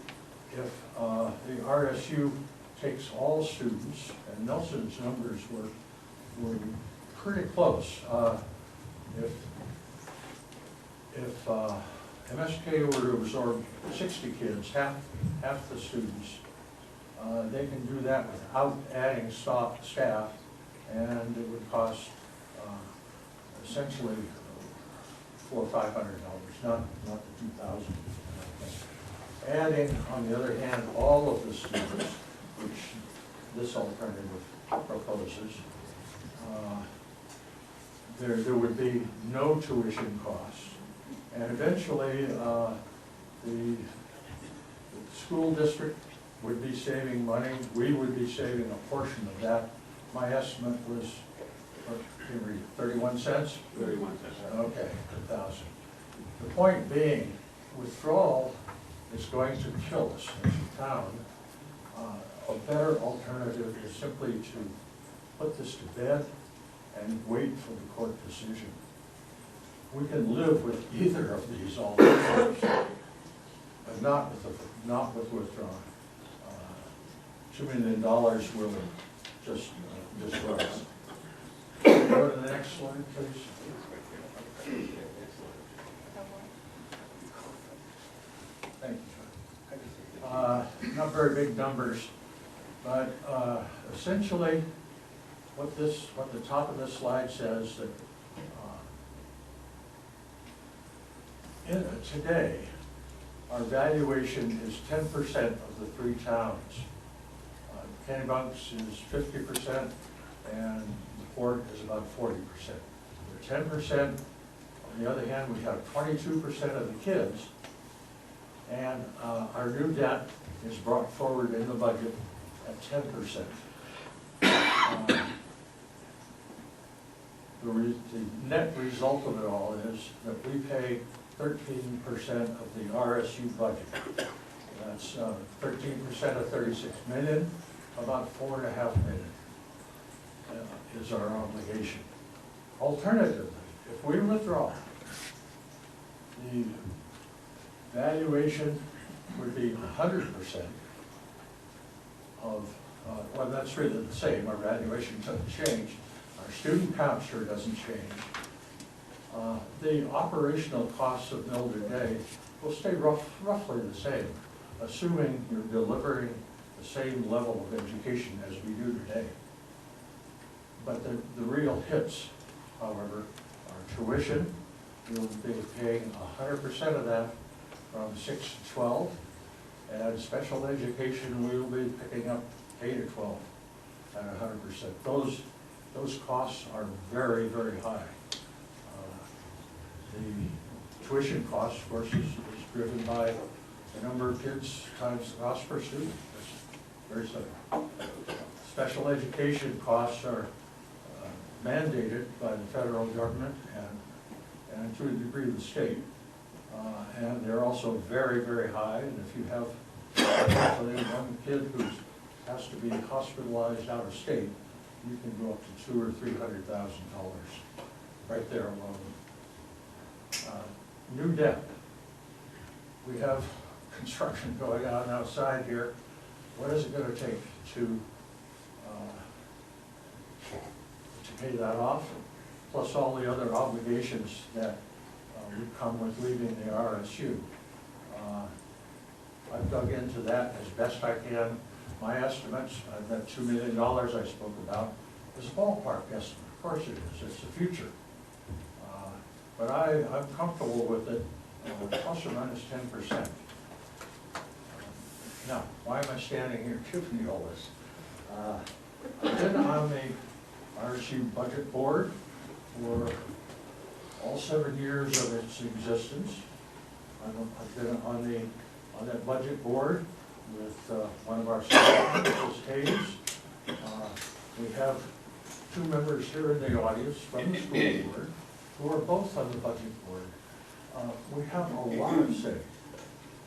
S19: if the RSU takes all students, and Nelson's numbers were pretty close. If MSK were to absorb 60 kids, half the students, they can do that without adding staff, and it would cost essentially $400 or $500, not the $2,000. Adding, on the other hand, all of the students, which this alternative proposes, there would be no tuition costs. And eventually, the school district would be saving money, we would be saving a portion of that. My estimate was, what, can you read, 31 cents?
S18: 31 cents.
S19: Okay, 1,000. The point being, withdrawal is going to kill us as a town. A better alternative is simply to put this to bed and wait for the court decision. We can live with either of these alternatives, but not with withdrawing. $2 million will just destroy us. Go to the next slide, please. Thank you. Not very big numbers, but essentially what the top of this slide says that today our valuation is 10% of the 3 towns. Kennebunks is 50% and the Fort is about 40%. The 10%, on the other hand, we have 22% of the kids, and our new debt is brought forward in the budget at 10%. The net result of it all is that we pay 13% of the RSU budget. That's 13% of 36 million, about 4.5 million is our obligation. Alternatively, if we withdraw, the valuation would be 100% of, well, that's really the same. Our valuation doesn't change. Our student count sure doesn't change. The operational costs of Mildred Day will stay roughly the same, assuming you're delivering the same level of education as we do today. But the real hits, however, are tuition. We'll be paying 100% of that from 6 to 12, and special education we will be picking up K to 12 at 100%. Those costs are very, very high. The tuition cost, of course, is driven by the number of kids times the cost per student. That's very simple. Special education costs are mandated by the federal government and to a degree the state. And they're also very, very high. And if you have one kid who has to be hospitalized out of state, you can go up to $200,000 or $300,000 right there alone. New debt. We have construction going on outside here. What is it going to take to pay that off? Plus all the other obligations that would come with leaving the RSU. I've dug into that as best I can. My estimates, that $2 million I spoke about, is a ballpark estimate. Of course it is. It's the future. But I'm comfortable with it, plus or minus 10%. Now, why am I standing here giving you all this? I've been on the RSU budget board for all 7 years of its existence. I've been on that budget board with one of our staff, Mrs. Hayes. We have 2 members here in the audience from the school board who are both on the budget board. We have a lot of say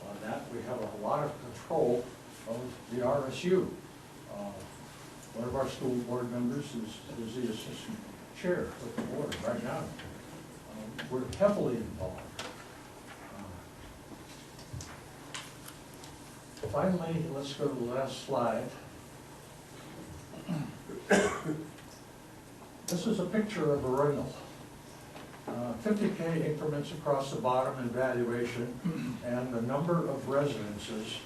S19: on that. We have a lot of control of the RSU. One of our school board members is the assistant chair of the board right now. We're heavily involved. Finally, let's go to the last slide. This is a picture of a rental. 50K increments across the bottom in valuation, and the number of residences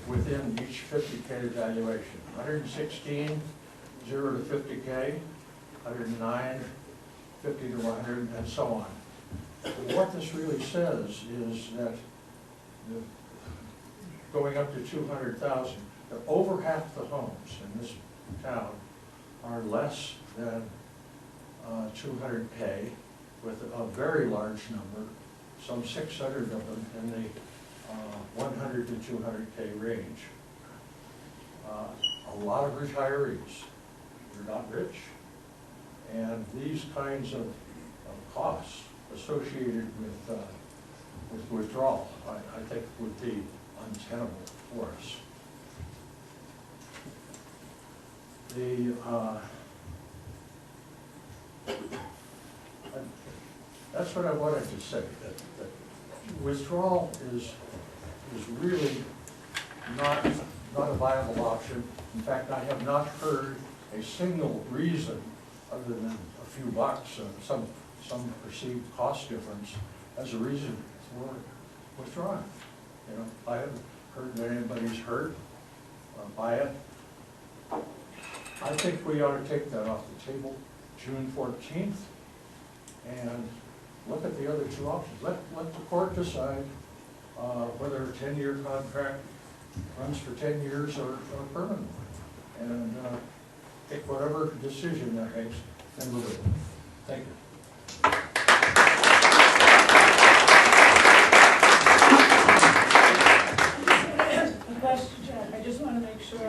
S19: within each 50K valuation. 116, 0 to 50K, 109, 50 to 100, and so on. But what this really says is that going up to 200,000, that over half the homes in this town are less than 200K, with a very large number some 600 of them in the 100 to 200K range. A lot of retirees, they're not rich. And these kinds of costs associated with withdrawal, I think would be untenable for us. That's what I wanted to say, that withdrawal is really not a viable option. In fact, I have not heard a single reason, other than a few bucks, some perceived cost difference, as a reason for withdrawing. You know, I haven't heard that anybody's hurt by it. I think we ought to take that off the table June 14th and look at the other two options. Let the court decide whether a 10-year contract runs for 10 years or permanently. And take whatever decision that makes and move it. Thank you.
S20: I just want to make sure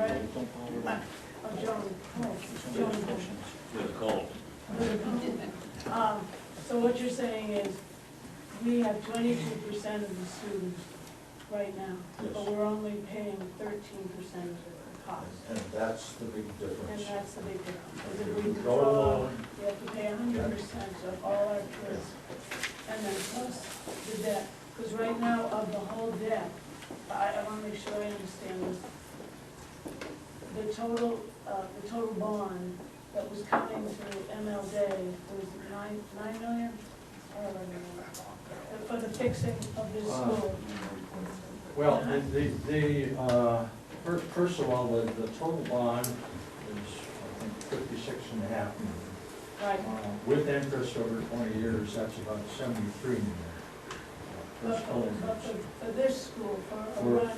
S20: so what you're saying is, we have 22% of the students right now, but we're only paying 13% of the cost.
S19: And that's the big difference.
S20: And that's the big difference. Because if we
S19: Go
S20: withdraw,
S19: along.
S20: we have to pay 100% of all our kids, and then plus the debt. Because right now, of the whole debt, I want to make sure I understand this. The total bond that was coming to MLD was 9 million or 11 million for the fixing of this school.
S19: Well, first of all, the total bond is, I think, 56.5 million.
S20: Right.
S19: With interest over 20 years, that's about 73 million.
S20: But for this school,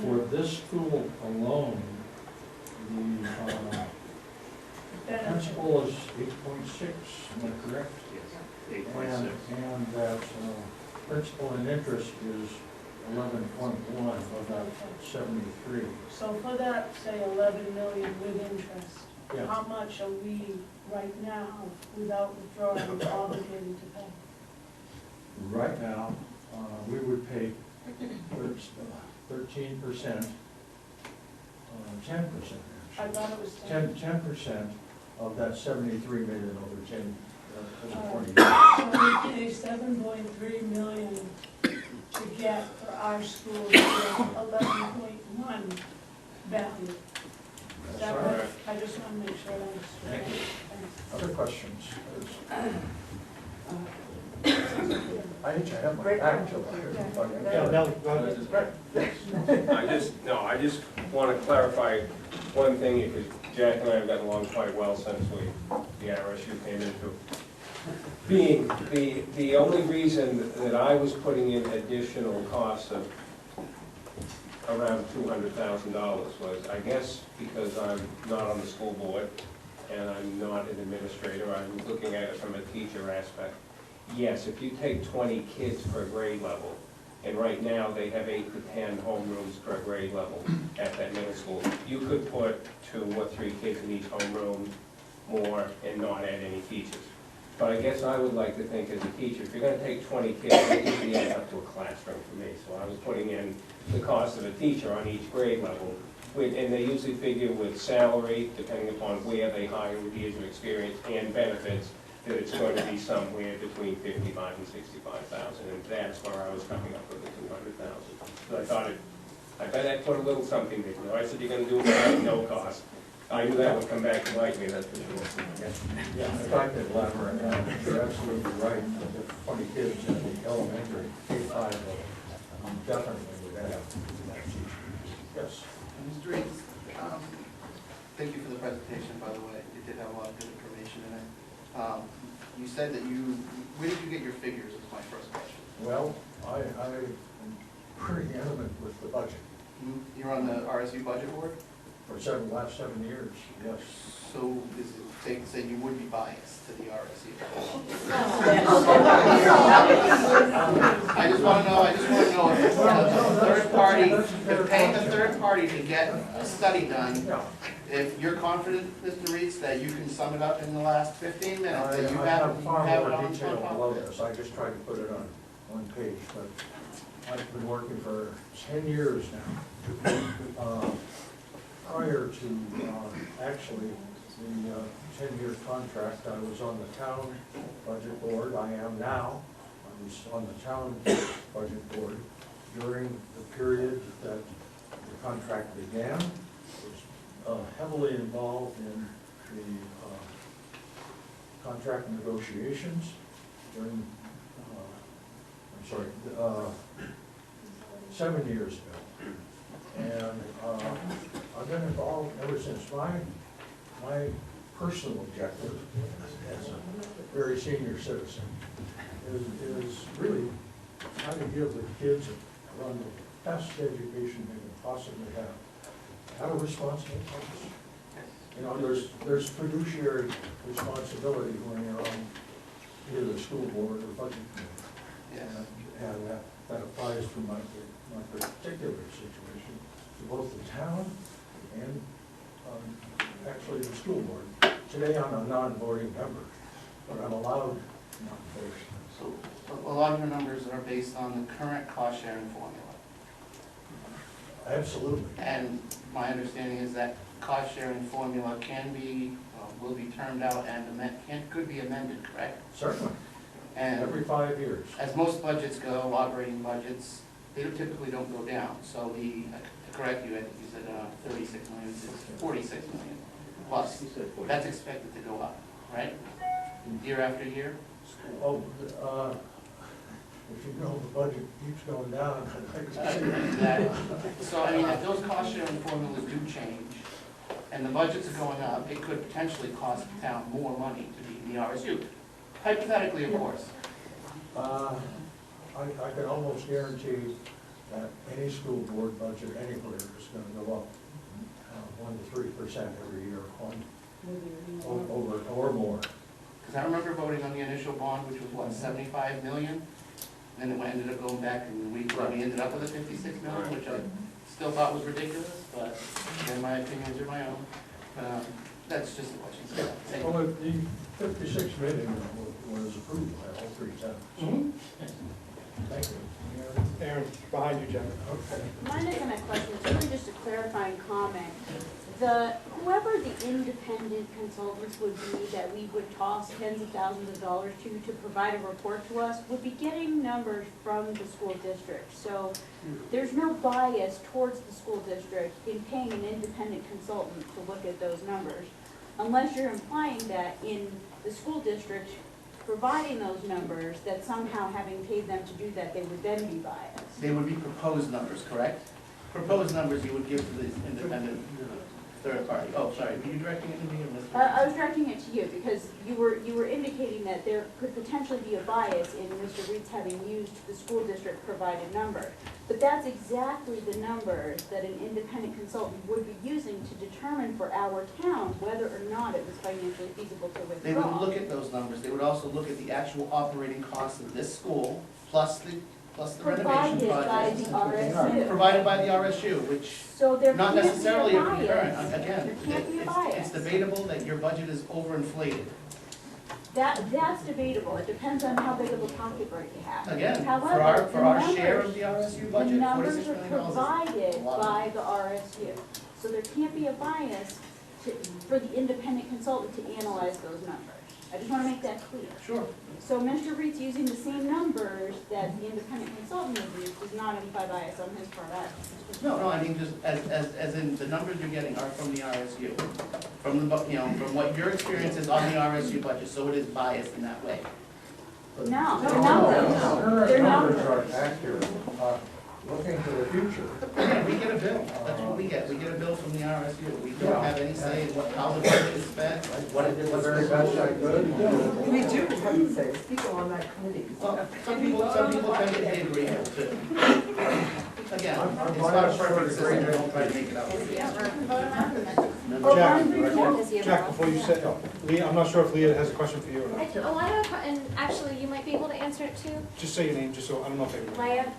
S19: for this school alone, the principal is 8.6, am I correct?
S18: Yes, 8.6.
S19: And that principal and interest is 11.1 of that 73.
S20: So for that, say 11 million with interest,
S19: Yeah.
S20: how much are we right now, without withdrawing, obligated to pay?
S19: Right now, we would pay 13%, 10%.
S20: I thought it was 10.
S19: 10% of that 73 million over 10, over 20 years.
S20: So we pay 7.3 million to get for our school 11.1 value. Is that right? I just want to make sure I understand.
S19: Thank you.
S20: Thanks.
S19: Other questions? I hate to have my back to it.
S17: I just want to clarify one thing, because Jack and I have gotten along quite well since the RSU came into being. The only reason that I was putting in additional costs of around $200,000 was, I guess, because I'm not on the school board and I'm not an administrator, I'm looking at it from a teacher aspect. Yes, if you take 20 kids per grade level, and right now they have 8 to 10 homerooms per grade level at that middle school, you could put 2 or 3 kids in each homeroom more and not add any teachers. But I guess I would like to think as a teacher, if you're gonna take 20 kids, it usually adds up to a classroom for me. So I was putting in the cost of a teacher on each grade level, and they usually figure with salary, depending upon where they hire with years of experience and benefits, that it's going to be somewhere between 55 and 65,000, and that's where I was coming up with the 200,000. So I thought I bet I'd put a little something there. I said you're going to do it at no cost. I knew that would come back to bite me, that's for sure.
S19: Yeah, if I could elaborate, you're absolutely right. The 20 kids in the elementary, K-5, definitely would have that teacher. Yes.
S16: Mr. Reeves, thank you for the presentation, by the way. It did have a lot of good information in it. You said that where did you get your figures, is my first question.
S19: Well, I am pretty intimate with the budget.
S16: You're on the RSU budget board?
S19: for last 7 years, yes.
S16: So is it safe to say you would be biased to the RSU? I just wanna know if a third party, if paying a third party to get a study done, if you're confident, Mr. Reeds, that you can sum it up in the last 15 minutes, that you
S19: I
S16: have
S19: far
S16: it
S19: more
S16: on
S19: detail
S16: top?
S19: below this, I just tried to put it on one page, but I've been working for 10 years now. Prior to, actually, the 10-year contract, I was on the town budget board, I am now. I was on the town budget board during the period that the contract began. Was heavily involved in the contract negotiations during, 7 years ago. And I've been involved ever since. My personal objective as a very senior citizen is really trying to give the kids around the best education they can possibly have. Have a responsible purpose. You know, there's fiduciary responsibility when you're on either the school board or budget committee.
S16: Yes.
S19: And that applies to my particular situation, to both the town and actually the school board. Today I'm a non-voting member, but I'm allowed not to vote.
S16: So a lot of your numbers are based on the current cost sharing formula.
S19: Absolutely.
S16: And my understanding is that cost sharing formula can be, will be termed out and could be amended, correct?
S19: Certainly.
S16: And
S19: every 5 years.
S16: as most budgets go, operating budgets, they typically don't go down. So to correct you, I think you said 36 million, it's 46 million plus. That's expected to go up, right? Year after year?
S19: Oh, if you know the budget keeps going down,
S16: So I mean, if those cost sharing formulas do change, and the budgets are going up, it could potentially cost the town more money to be in the RSU. Hypothetically, of course.
S19: I can almost guarantee that any school board budget anywhere is going to go up 1 to 3% every year, over or more.
S16: Because I remember voting on the initial bond, which was what, 75 million? And then it ended up going back, and we ended up with a 56 million, which I still thought was ridiculous, but again, my opinions are my own. That's just a question.
S19: Well, the 56 million was approved by all 3 towns. Thank you.
S6: Aaron, behind you, Jen.
S19: Okay.
S7: Mine isn't a question, it's really just a clarifying comment. Whoever the independent consultants would be that we would toss tens of thousands of dollars to provide a report to us would be getting numbers from the school district. So there's no bias towards the school district in paying an independent consultant to look at those numbers, unless you're implying that in the school district providing those numbers, that somehow having paid them to do that, they would then be biased.
S16: They would be proposed numbers, correct? Proposed numbers you would give to the independent third party. Oh, sorry, were you directing it to me or Mr.?
S7: I was directing it to you because you were indicating that there could potentially be a bias in Mr. Reed's having used the school district provided number. But that's exactly the numbers that an independent consultant would be using to determine for our town whether or not it was financially feasible to withdraw.
S16: They would look at those numbers. They would also look at the actual operating costs of this school, plus the renovation project. Provided by the RSU, which
S7: so there
S16: not
S7: can't be a
S16: necessarily a
S7: bias.
S16: concurrent. Again,
S7: There can't be a bias.
S16: it's debatable that your budget is overinflated.
S7: That's debatable. It depends on how big of a pocketbook you have.
S16: Again,
S7: However,
S16: for our share of the RSU budget,
S7: the numbers
S16: $46
S7: are
S16: million
S7: provided by the RSU. So there can't be a bias for the independent consultant to analyze those numbers. I just want to make that clear.
S16: Sure.
S7: So Mr. Reed's using the same numbers that the independent consultant would use does not imply bias on his part either.
S16: No, I mean, just as in, the numbers you're getting are from the RSU. From the, from what your experience is on the RSU budget, so it is biased in that way.
S7: No, they're not.
S19: Current numbers are accurate. Looking to the future.
S16: Yeah, we get a bill. That's what we get. We get a bill from the RSU. We don't have any say in how the budget is spent, what it is.
S19: The very best I could.
S9: We do have to say, people on that committee.
S16: Well, some people tend to be agreeable too. Again,
S6: I'm
S16: it's
S6: fine
S16: not a
S6: with
S16: perfect
S6: the
S16: system,
S6: agreement.
S16: don't try to make it up.
S6: Jack, before you say, Leah, I'm not sure if Leah has a question for you or not.
S15: I have a, and actually, you might be able to answer it too.
S6: Just say your name, just so, I don't know if I.
S15: Leah?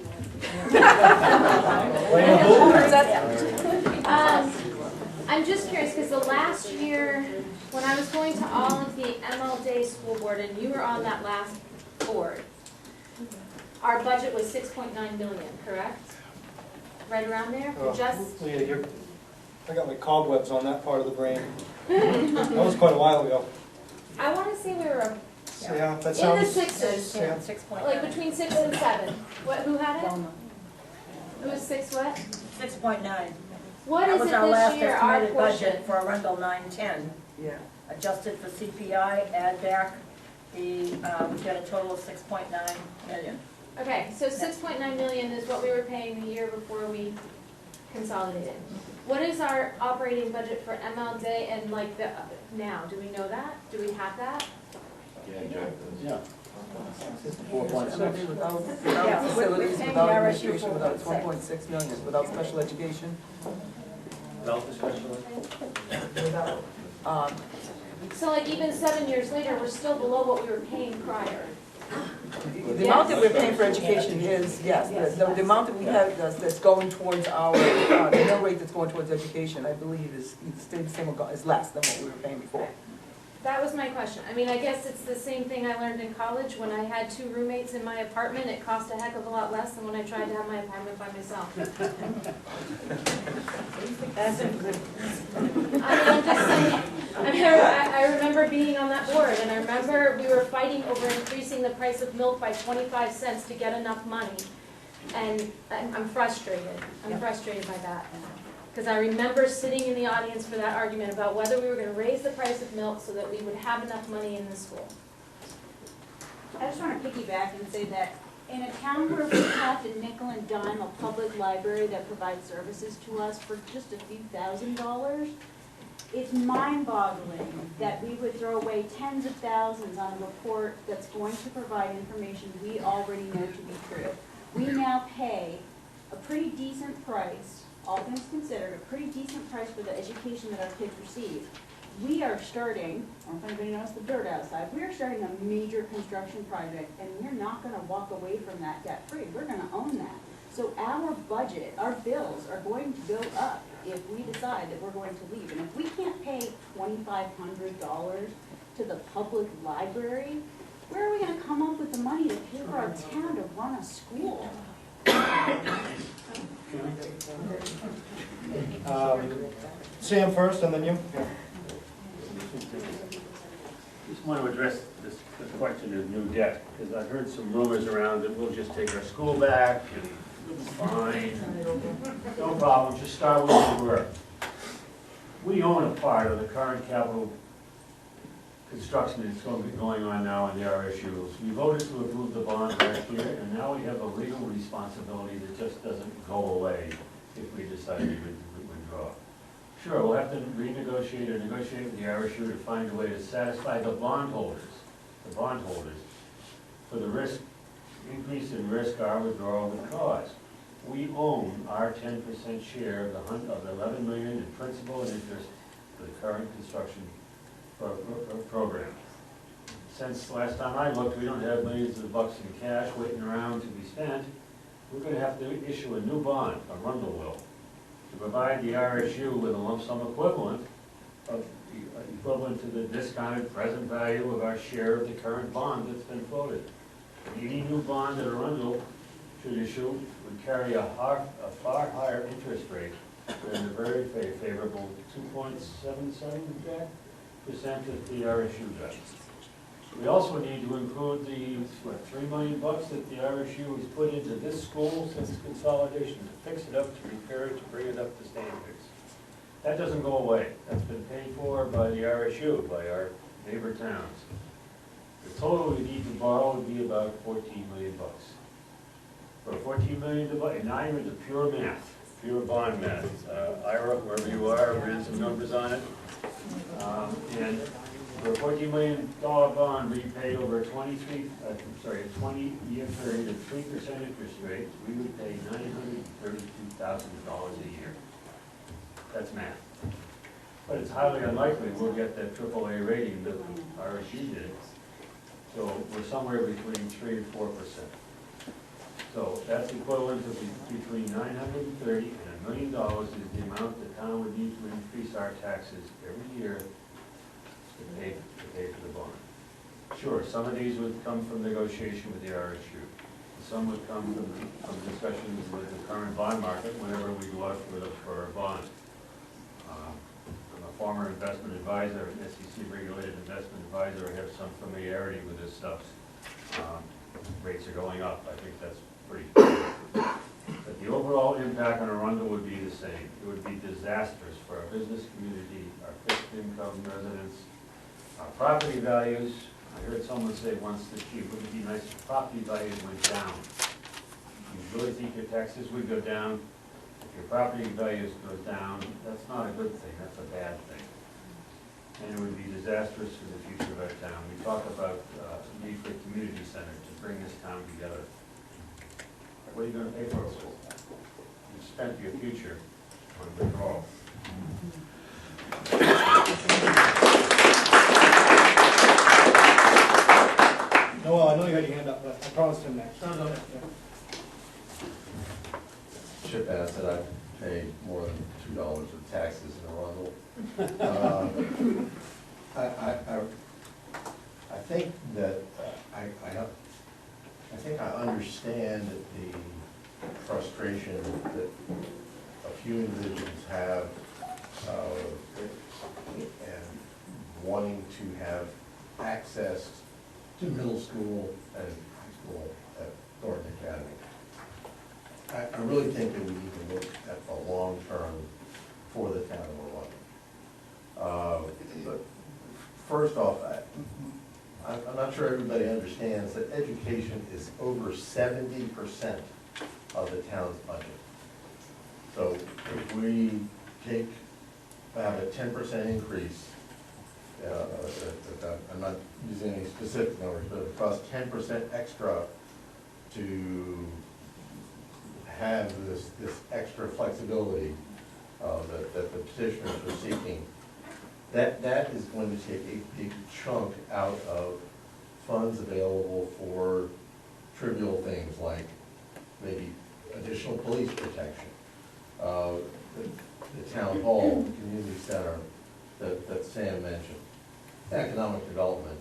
S15: I'm just curious, because the last year, when I was going to all of the MLD school board, and you were on that last board, our budget was 6.9 million, correct? Right around there, for just,
S6: Leah, I got like cobwebs on that part of the brain. That was quite a while ago.
S15: I want to say we were
S6: Yeah, that
S15: in the
S6: sounds.
S15: sixes,
S6: Yeah.
S15: like between 6 and 7. What, who had it? It was 6 what?
S5: 6.9.
S15: What is it
S5: That was our
S15: this
S5: last
S15: year, our
S5: estimated
S15: portion?
S5: budget for Arundel 910.
S9: Yeah.
S5: Adjusted for CPI, add back the, we get a total of 6.9 million.
S15: Okay, so 6.9 million is what we were paying the year before we consolidated. What is our operating budget for MLD and like the, now, do we know that? Do we have that?
S18: Yeah.
S9: 4.6. Without
S5: Yeah,
S9: facilities,
S5: we're paying
S9: without
S5: the RSU
S9: administration, without
S5: 4.6.
S9: 1.6 million, without special education,
S8: Without the special
S9: without,
S15: So like even 7 years later, we're still below what we were paying prior.
S9: the amount that we're paying for education is, yes, the amount that we have that's going towards our, the mill rate that's going towards education, I believe is stayed the same, or is less than what we were paying before.
S15: That was my question. I mean, I guess it's the same thing I learned in college. When I had 2 roommates in my apartment, it cost a heck of a lot less than when I tried to have my apartment by myself. I mean, I'm just saying, I remember being on that board, and I remember we were fighting over increasing the price of milk by 25 cents to get enough money. And I'm frustrated. I'm frustrated by that. Because I remember sitting in the audience for that argument about whether we were going to raise the price of milk so that we would have enough money in the school.
S7: I just want to piggyback and say that in a town where we have to nickel and dime a public library that provides services to us for just a few $1,000s, it's mind-boggling that we would throw away tens of thousands on a report that's going to provide information we already know to be true. We now pay a pretty decent price, all things considered, a pretty decent price for the education that our kids receive. We are starting, I don't know if anybody knows the dirt outside, we are starting a major construction project, and we're not gonna walk away from that debt-free. We're gonna own that. So our budget, our bills are going to go up if we decide that we're going to leave. And if we can't pay $2,500 to the public library, where are we gonna come up with the money to pay for our town to run a school?
S6: Sam first, and then you.
S18: Just want to address this question of new debt, because I've heard some rumors around that we'll just take our school back and it'll be fine. No problem, just start where we were. We own a part of the current capital construction that's going to be going on now in the RSUs. We voted to approve the bond last year, and now we have a legal responsibility that just doesn't go away if we decide to withdraw. Sure, we'll have to renegotiate or negotiate with the RSU to find a way to satisfy the bondholders for the risk, increase in risk our withdrawal would cause. We own our 10% share of the 11 million in principal and interest for the current construction program. Since last time I looked, we don't have millions of bucks in cash waiting around to be spent. We're going to have to issue a new bond, a Rundle will, to provide the RSU with a lump sum equivalent to the discounted present value of our share of the current bond that's been floated. Any new bond that Arundel should issue would carry a far higher interest rate than the very favorable 2.77% that the RSU does. We also need to include the, $3 million that the RSU has put into this school since consolidation, to fix it up, to repair it, to bring it up to standards. That doesn't go away. That's been paid for by the RSU, by our neighbor towns. The total we need to borrow would be about $14 million. For $14 million to buy, now you're into pure math, pure bond math. Ira, wherever you are, ran some numbers on it. And For a $14 million bond repaid over a 20-year period at 3% interest rate, we would pay $932,000 a year. That's math. But it's highly unlikely we'll get that AAA rating that RSU did. So we're somewhere between 3 and 4%. So that's equivalent to between $930,000 and $1 million is the amount the town would need to increase our taxes every year to pay for the bond. Sure, some of these would come from negotiation with the RSU. Some would come from discussions with the current bond market whenever we go out for a bond. I'm a former investment advisor, an SEC regulated investment advisor. I have some familiarity with this stuff. Rates are going up. I think that's pretty clear. But the overall impact on Arundel would be the same. It would be disastrous for our business community, our fixed income residents, our property values. I heard someone say once that, gee, wouldn't it be nice if property values went down? You really think your taxes would go down? If your property values goes down, that's not a good thing, that's a bad thing. And it would be disastrous for the future of our town. We talk about the need for a community center to bring this town together. What are you going to pay for it? You've spent your future on withdrawal.
S6: Noel, I know you had your hand up, but I promised him next.
S3: No, no.
S13: Chip asked that I pay more than $2 of taxes in Arundel. I think that I think I understand the frustration that a few individuals have and wanting to have access to middle school and high school at Thornton Academy. I really think that we need to look at the long term for the town of Arundel. But first off, I'm not sure everybody understands that education is over 70% of the town's budget. So if we have a 10% increase, I'm not using any specific numbers, but it costs 10% extra to have this extra flexibility that the petitioners are seeking. That is going to take a big chunk out of funds available for trivial things like maybe additional police protection, the town hall, the community center that Sam mentioned, economic development.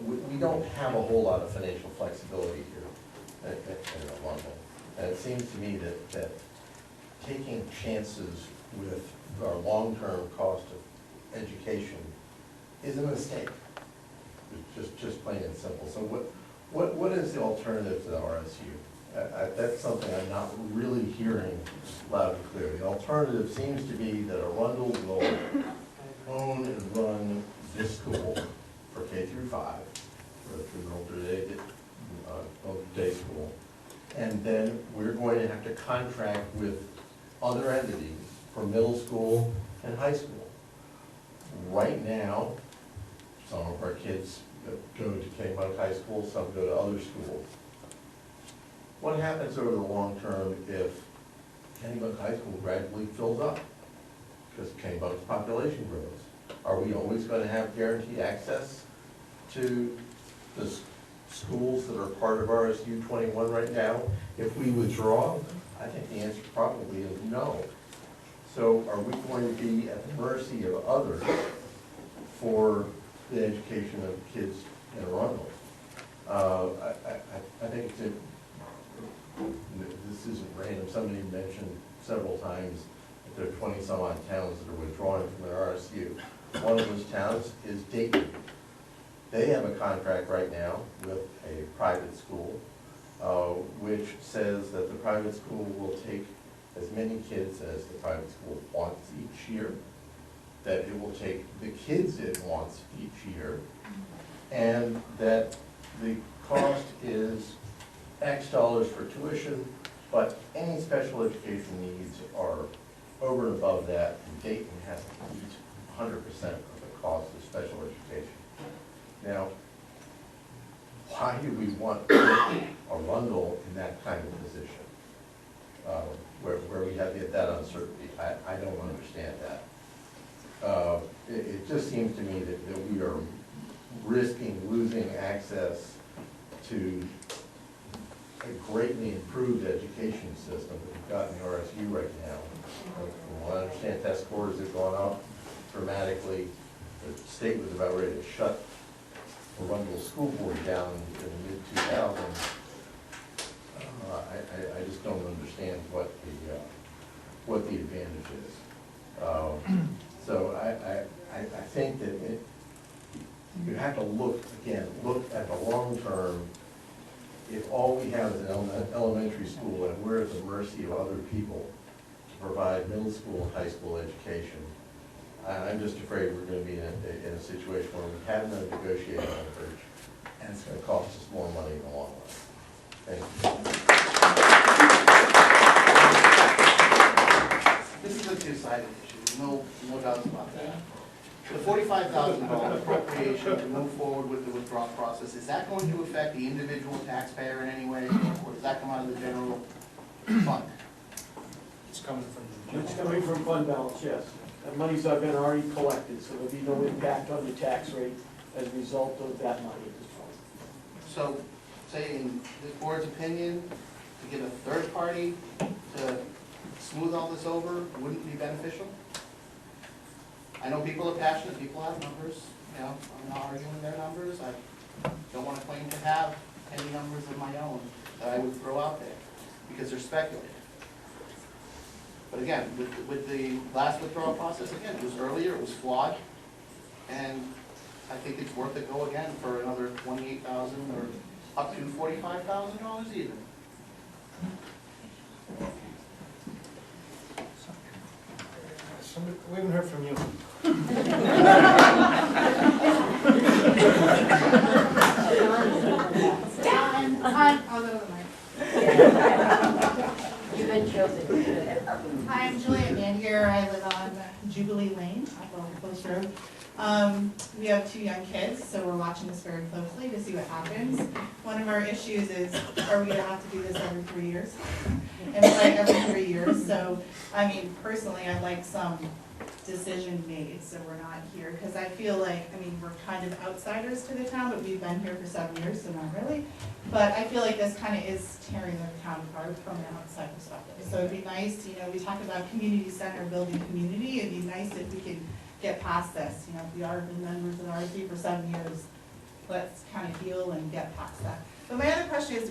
S13: We don't have a whole lot of financial flexibility here in Arundel. And it seems to me that taking chances with our long-term cost of education is a mistake. Just plain and simple. So what is the alternative to the RSU? That's something I'm not really hearing loud and clear. The alternative seems to be that Arundel will own and run this school for K through 5, for the older day school. And then we're going to have to contract with other entities for middle school and high school. Right now, some of our kids go to Kennebunk High School, some go to other schools. What happens over the long term if Kennebunk High School gradually fills up? Because Kennebunk's population grows. Are we always going to have guaranteed access to the schools that are part of RSU 21 right now? If we withdraw, I think the answer probably is no. So are we going to be at the mercy of others for the education of kids in Arundel? I think it's this isn't random. Somebody mentioned several times that there are 20 some odd towns that are withdrawing from their RSU. One of those towns is Dayton. They have a contract right now with a private school, which says that the private school will take as many kids as the private school wants each year, that it will take the kids it wants each year, and that the cost is X dollars for tuition, but any special education needs are over and above that, and Dayton has to meet 100% of the cost of special education. Now, why do we want Arundel in that kind of position? Where we have that uncertainty, I don't understand that. It just seems to me that we are risking losing access to a greatly improved education system that we've got in the RSU right now. From what I understand, test scores have gone up dramatically. The state was about ready to shut Arundel School Board down in the mid-2000s. I just don't understand what the advantage is. So I think that you have to look at the long term. If all we have is an elementary school and we're at the mercy of other people to provide middle school and high school education, I'm just afraid we're going to be in a situation where we have no negotiating leverage, and it's going to cost us more money in the long run. Thank you.
S16: This is a two-sided issue, no doubts about that. The $45,000 appropriation to move forward with the withdrawal process, is that going to affect the individual taxpayer in any way, or does that come out of the general fund?
S6: It's coming from
S3: It's coming from fund balance, yes. That money's been already collected, so there'll be no impact on the tax rate as a result of that money at this point.
S16: So, say in this board's opinion, to get a third party to smooth all this over wouldn't be beneficial? I know people are passionate, people have numbers, you know, I'm not arguing their numbers, I don't want to claim to have any numbers of my own that I would throw out there, because they're speculative. But again, with the last withdrawal process, again, it was earlier, it was flawed, and I think it's worth a go again for another $28,000 or up to $45,000 even.
S6: We haven't heard from you.
S21: I'll go to the mic. You've been chosen. Hi, I'm Juliet Mandier. I live on Jubilee Lane, up on Post Road. We have 2 young kids, so we're watching this very closely to see what happens. One of our issues is, are we gonna have to do this every 3 years? And like every 3 years, so, I mean, personally, I'd like some decision made, so we're not here, because I feel like, I mean, we're kind of outsiders to the town, but we've been here for 7 years, so not really. But I feel like this kind of is tearing the town apart from an outside perspective. So it'd be nice, you know, we talk about community center, building community, it'd be nice if we could get past this, you know, if we are been members of RSU for 7 years, let's kind of heal and get past that. But my other question is,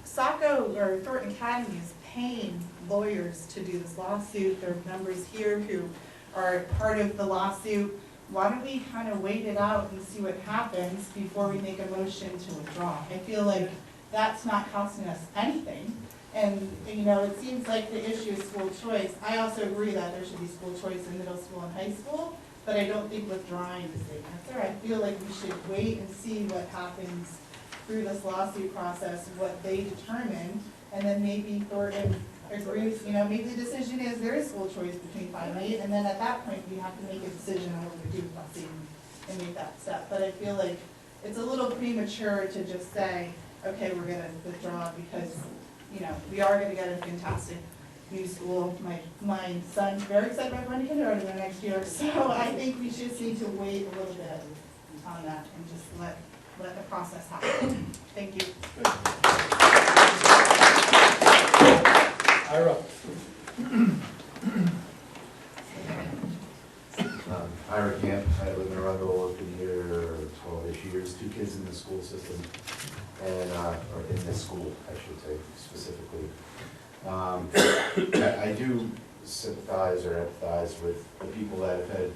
S21: Saco, or Thornton Academy is paying lawyers to do this lawsuit, there are members here who are part of the lawsuit. Why don't we kind of wait it out and see what happens before we make a motion to withdraw? I feel like that's not costing us anything. And, you know, it seems like the issue is school choice. I also agree that there should be school choice in middle school and high school, but I don't think withdrawing is the answer. I feel like we should wait and see what happens through this lawsuit process, what they determine, and then maybe Thornton agrees, you know, maybe the decision is there is school choice between 5 and 8, and then at that point we have to make a decision on what we do with busing and make that step. But I feel like it's a little premature to just say, okay, we're gonna withdraw because, you know, we are gonna get a fantastic new school. My son's very excited about going to kindergarten the next year, so I think we just need to wait a little bit on that and just let the process happen. Thank you.
S6: Ira.
S22: Ira Camp, I live in Arundel, I've been here 12-ish years, 2 kids in the school system, and, or in this school, I should say, specifically. I do sympathize or empathize with the people that have had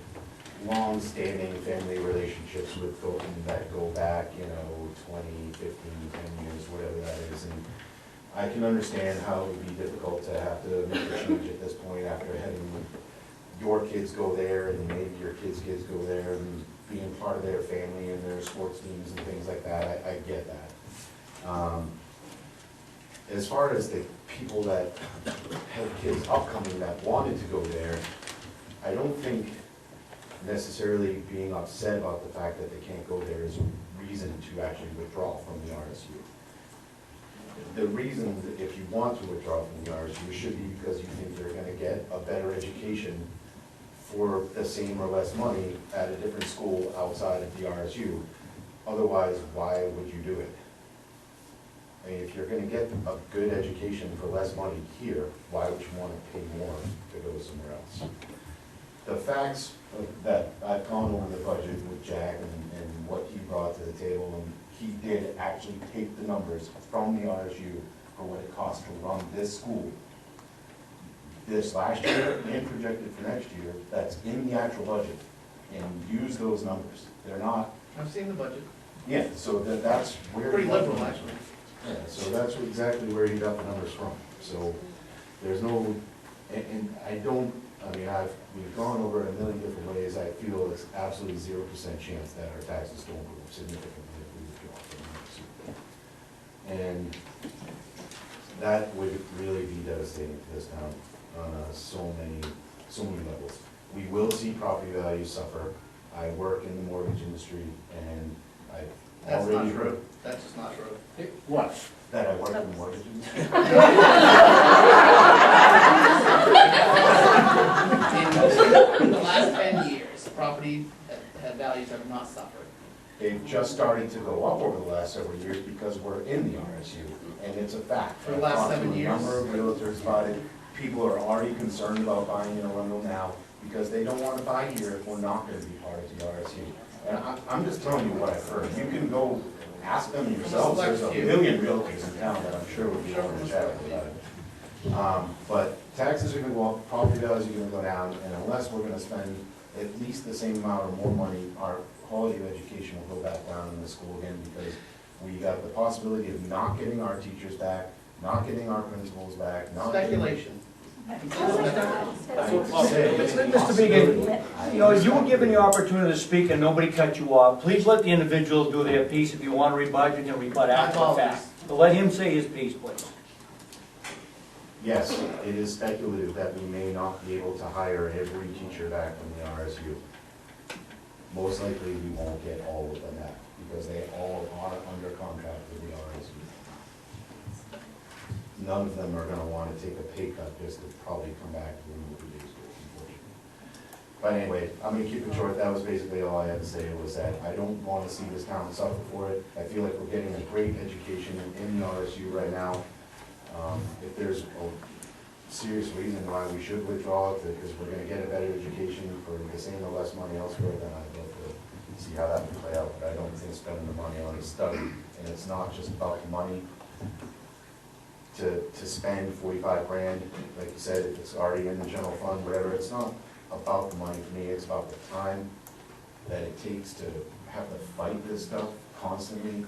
S22: long-standing family relationships with Thornton that go back, you know, 20, 15, 10 years, whatever that is. And I can understand how it would be difficult to have to make a change at this point after having your kids go there and maybe your kids' kids go there and being part of their family and their sports teams and things like that. I get that. As far as the people that have kids upcoming that wanted to go there, I don't think necessarily being upset about the fact that they can't go there is a reason to actually withdraw from the RSU. The reason that if you want to withdraw from the RSU should be because you think you're gonna get a better education for the same or less money at a different school outside of the RSU. Otherwise, why would you do it? I mean, if you're gonna get a good education for less money here, why would you wanna pay more to go somewhere else? The facts that I've gone over the budget with Jack and what he brought to the table, and he did actually take the numbers from the RSU for what it costs to run this school this last year and projected for next year, that's in the actual budget, and use those numbers. They're not.
S16: I've seen the budget.
S22: Yeah, so that's where.
S16: Pretty liberal, actually.
S22: Yeah, so that's exactly where he got the numbers from. So there's no, and I don't, I mean, we've gone over it a million different ways. I feel it's absolutely 0% chance that our taxes don't go up significantly if we withdraw from the RSU. And that would really be devastating to this town on so many levels. We will see property values suffer. I work in the mortgage industry, and I've
S16: That's
S22: already
S16: not
S22: heard.
S16: true. That's just not true.
S22: What? That I work in the mortgage industry?
S16: In the last 10 years, property values have not suffered.
S22: They've just started to go up over the last several years because we're in the RSU, and it's a fact.
S16: For the last
S22: I've talked
S16: 7
S22: to
S16: years.
S22: a number of realtors about it. People are already concerned about buying in Arundel now because they don't want to buy here if we're not going to be part of the RSU. And I'm just telling you what I've heard. You can go ask them yourselves. There's a million realtors in town that I'm sure would be willing to chat about it. But taxes are going to go up, property values are going to go down, and unless we're going to spend at least the same amount or more money, our quality of education will go back down in the school again because we got the possibility of not getting our teachers back, not getting our principals back, not
S16: Speculation.
S11: Mr. Began, you know, you were given the opportunity to speak and nobody cut you off. Please let the individuals do their piece. If you want to rebut, you can rebut after the fact. But let him say his piece, please.
S22: Yes, it is speculative that we may not be able to hire every teacher back from the RSU. Most likely, we won't get all of them back because they all are under contract with the RSU. None of them are gonna wanna take a pay cut just to probably come back to the movie days, unfortunately. But anyway, I'm gonna keep it short. That was basically all I had to say, was that I don't wanna see this town suffer for it. I feel like we're getting a great education in the RSU right now. If there's a serious reason why we should withdraw it, because we're gonna get a better education for the same or less money elsewhere, then I'd love to see how that would play out. But I don't think spending the money on a study, and it's not just about the money. To spend 45 grand, like you said, if it's already in the general fund, whatever, it's not about the money for me, it's about the time that it takes to have to fight this stuff constantly,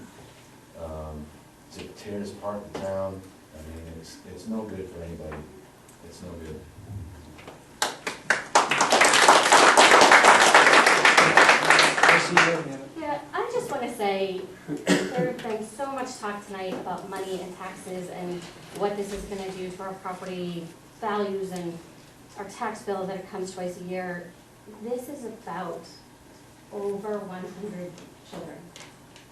S22: to tear this apart the town. I mean, it's no good for anybody. It's no good.
S15: Yeah, I just want to say, there's been so much talk tonight about money and taxes and what this is going to do to our property values and our tax bill that it comes twice a year. This is about over 100 children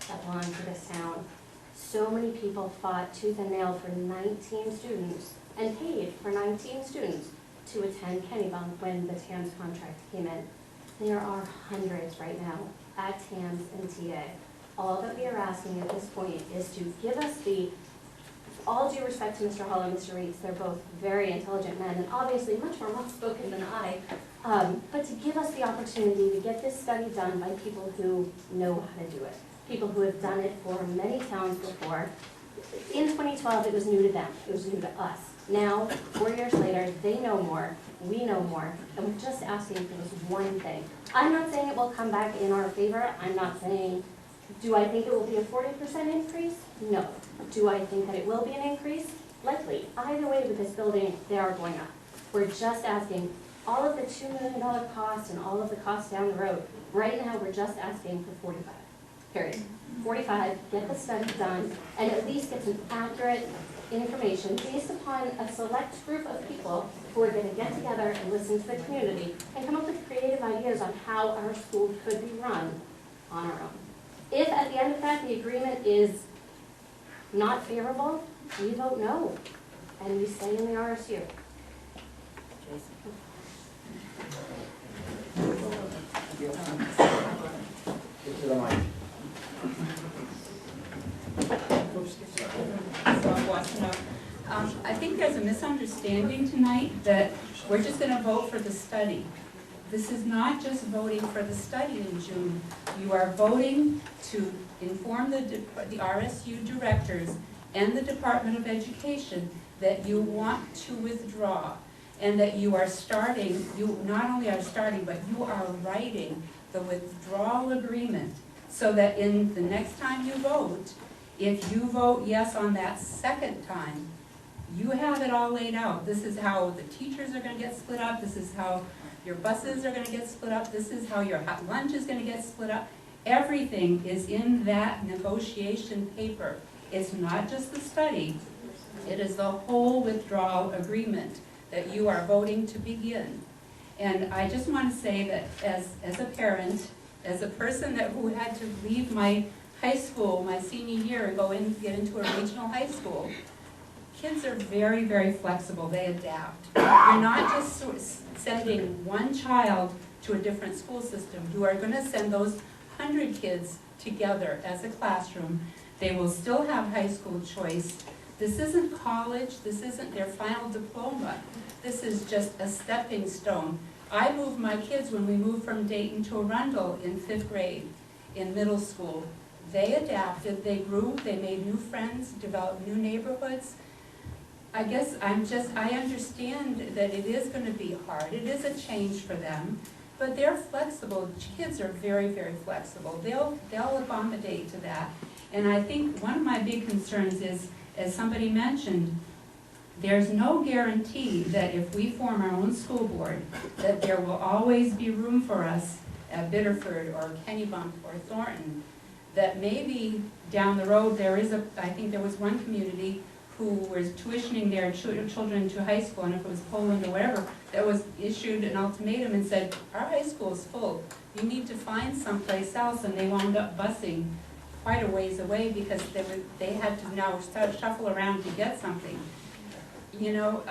S15: that belong to this town. So many people fought tooth and nail for 19 students and paid for 19 students to attend Kennybunk when the TAMS contract came in. There are hundreds right now at TAMS and TA. All that we are asking at this point is to give us all due respect to Mr. Hall and Mr. Reeds, they're both very intelligent men and obviously much more well-spoken than I, but to give us the opportunity to get this study done by people who know how to do it, people who have done it for many towns before. In 2012, it was new to them, it was new to us. Now, 4 years later, they know more, we know more, and we're just asking for this one thing. I'm not saying it will come back in our favor. I'm not saying, do I think it will be a 40% increase? No. Do I think that it will be an increase? Likely. Either way with this building, they are going up. We're just asking all of the $2 million costs and all of the costs down the road. Right now, we're just asking for 45, period. 45, get the study done, and at least get some accurate information based upon a select group of people who are going to get together and listen to the community and come up with creative ideas ideas on how our school could be run on our own. If at the end of that, the agreement is not favorable, we vote no, and we stay in the RSU.
S10: I think there's a misunderstanding tonight that we're just gonna vote for the study. This is not just voting for the study in June. You are voting to inform the RSU directors and the Department of Education that you want to withdraw, and that you are starting, you not only are starting, but you are writing the withdrawal agreement, so that in the next time you vote, if you vote yes on that second time, you have it all laid out. This is how the teachers are gonna get split up, this is how your buses are gonna get split up, this is how your hot lunch is gonna get split up. Everything is in that negotiation paper. It's not just the study, it is the whole withdrawal agreement that you are voting to begin. And I just want to say that as a parent, as a person who had to leave my high school my senior year and get into a regional high school, kids are very, very flexible, they adapt. You're not just sending one child to a different school system. You are going to send those 100 kids together as a classroom. They will still have high school choice. This isn't college, this isn't their final diploma. This is just a stepping stone. I moved my kids when we moved from Dayton to Arundel in 5th grade, in middle school. They adapted, they grew, they made new friends, developed new neighborhoods. I guess I understand that it is going to be hard. It is a change for them, but they're flexible. Kids are very, very flexible. They'll accommodate to that. And I think one of my big concerns is, as somebody mentioned, there's no guarantee that if we form our own school board, that there will always be room for us at Biddeford or Kennebunk or Thornton. That maybe down the road I think there was one community who was tuitioning their children to high school, and if it was Poland or whatever, that was issued an ultimatum and said, our high school is full, you need to find someplace else, and they wound up busing quite a ways away because they had to now start shuffle around to get something. You know,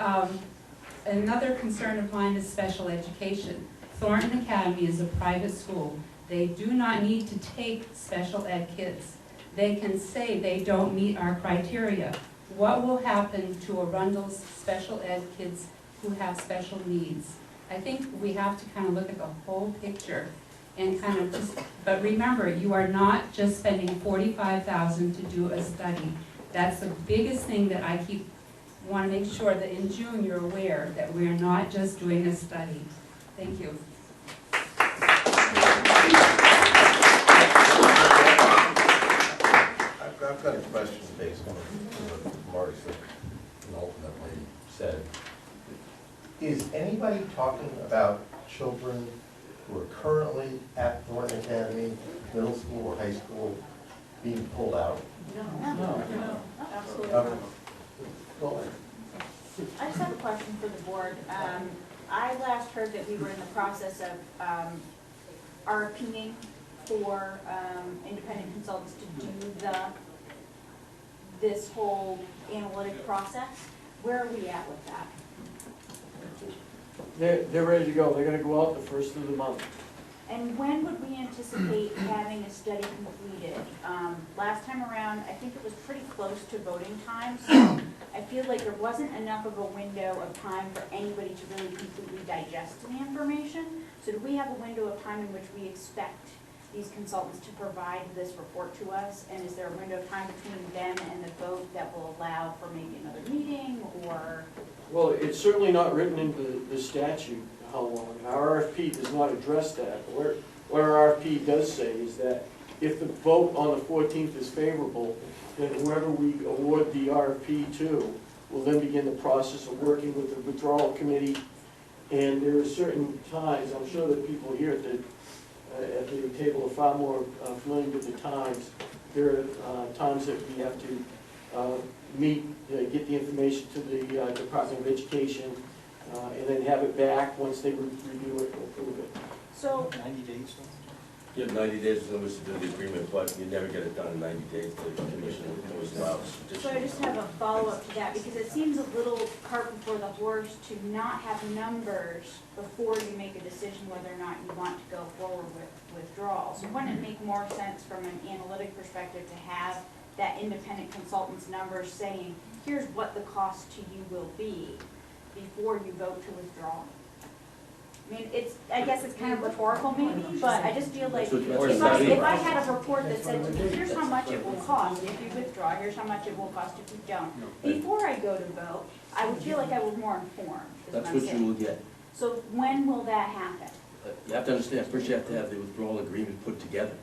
S10: another concern of mine is special education. Thornton Academy is a private school. They do not need to take special ed kids. They can say they don't meet our criteria. What will happen to Arundel's special ed kids who have special needs? I think we have to kind of look at the whole picture and kind of just, but remember, you are not just spending $45,000 to do a study. That's the biggest thing that I want to make sure that in June you're aware that we are not just doing a study. Thank you.
S13: I've got a question based on what Mark ultimately said. Is anybody talking about children who are currently at Thornton Academy, middle school or high school, being pulled out?
S7: No, absolutely
S13: Okay.
S7: not.
S13: Go ahead.
S7: I just have a question for the board. I last heard that we were in the process of RFPing for independent consultants to do this whole analytic process. Where are we at with that?
S3: They're ready to go. They're gonna go out the first of the month.
S7: And when would we anticipate having a study completed? Last time around, I think it was pretty close to voting time, so I feel like there wasn't enough of a window of time for anybody to really completely digest the information. So do we have a window of time in which we expect these consultants to provide this report to us? And is there a window of time between them and the vote that will allow for maybe another meeting, or?
S3: Well, it's certainly not written into the statute how long. Our RFP does not address that. What our RFP does say is that if the vote on the 14th is favorable, then whoever we award the RFP to will then begin the process of working with the withdrawal committee. And there are certain times, I'm sure that people here at the table are far more familiar with the times. There are times that we have to meet, get the information to the Department of Education, and then have it back once they review it and approve it.
S7: So,
S6: 90 days.
S8: You have 90 days to notice to do the agreement, but you never get it done in 90 days. The commission always allows
S7: so I just have a follow-up to that, because it seems a little cart before the horse to not have numbers before you make a decision whether or not you want to go forward with withdrawal. So wouldn't it make more sense from an analytic perspective to have that independent consultant's numbers saying, here's what the cost to you will be before you vote to withdraw? I mean, I guess it's kind of rhetorical maybe, but I just feel like if I had a report that said to me, here's how much it will cost if you withdraw, here's how much it will cost if you don't, before I go to vote, I would feel like I was more informed, is what
S8: That's
S7: I'm
S8: what you
S7: saying.
S8: will get.
S7: So when will that happen?
S8: You have to understand, first you have to have the withdrawal agreement put together.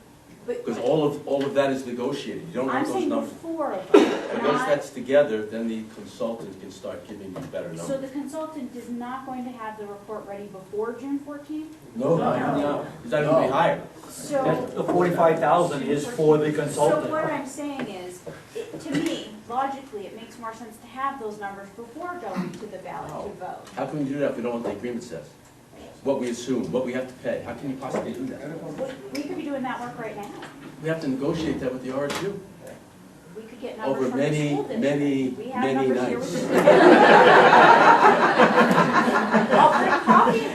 S7: But
S8: Because all of that is negotiated. You don't
S7: I'm
S8: have those
S7: saying
S8: numbers.
S7: before a vote,
S8: And once
S7: not,
S8: that's together, then the consultant can start giving you better numbers.
S7: so the consultant is not going to have the report ready before June 14th?
S8: No, he's not gonna be hired.
S7: So.
S11: The 45,000 is for the
S7: So
S11: consultant.
S7: what I'm saying is, to me, logically, it makes more sense to have those numbers before going to the ballot to vote.
S8: How can we do that if we don't know what the agreement says? What we assume, what we have to pay? How can you possibly do that?
S7: We could be doing that work right now.
S8: We have to negotiate that with the RSU.
S7: We could get numbers
S8: Over
S7: from the
S8: many,
S7: school district.
S8: many,
S7: We have
S8: many
S7: numbers here
S8: nights.
S7: with the. I'll bring coffee and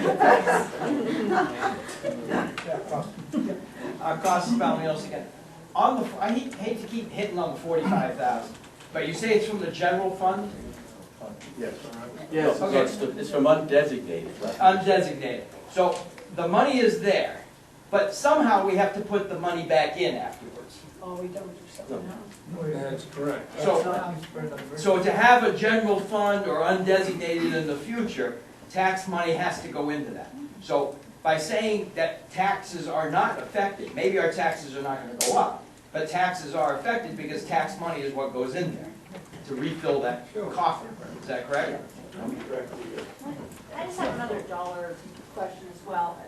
S7: cookies.
S4: Costs about meals again. On the, I hate to keep hitting on the 45,000, but you say it's from the general fund?
S8: Yes.
S4: Yes.
S8: No, it's from undesignated.
S4: Undesignated. So the money is there, but somehow we have to put the money back in afterwards.
S20: Oh, we don't do something else.
S19: That's correct.
S4: So to have a general fund or undesignated in the future, tax money has to go into that. So by saying that taxes are not affected, maybe our taxes are not going to go up, but taxes are affected because tax money is what goes in there to refill that coffer. Is that correct?
S7: I just have another dollar question as well,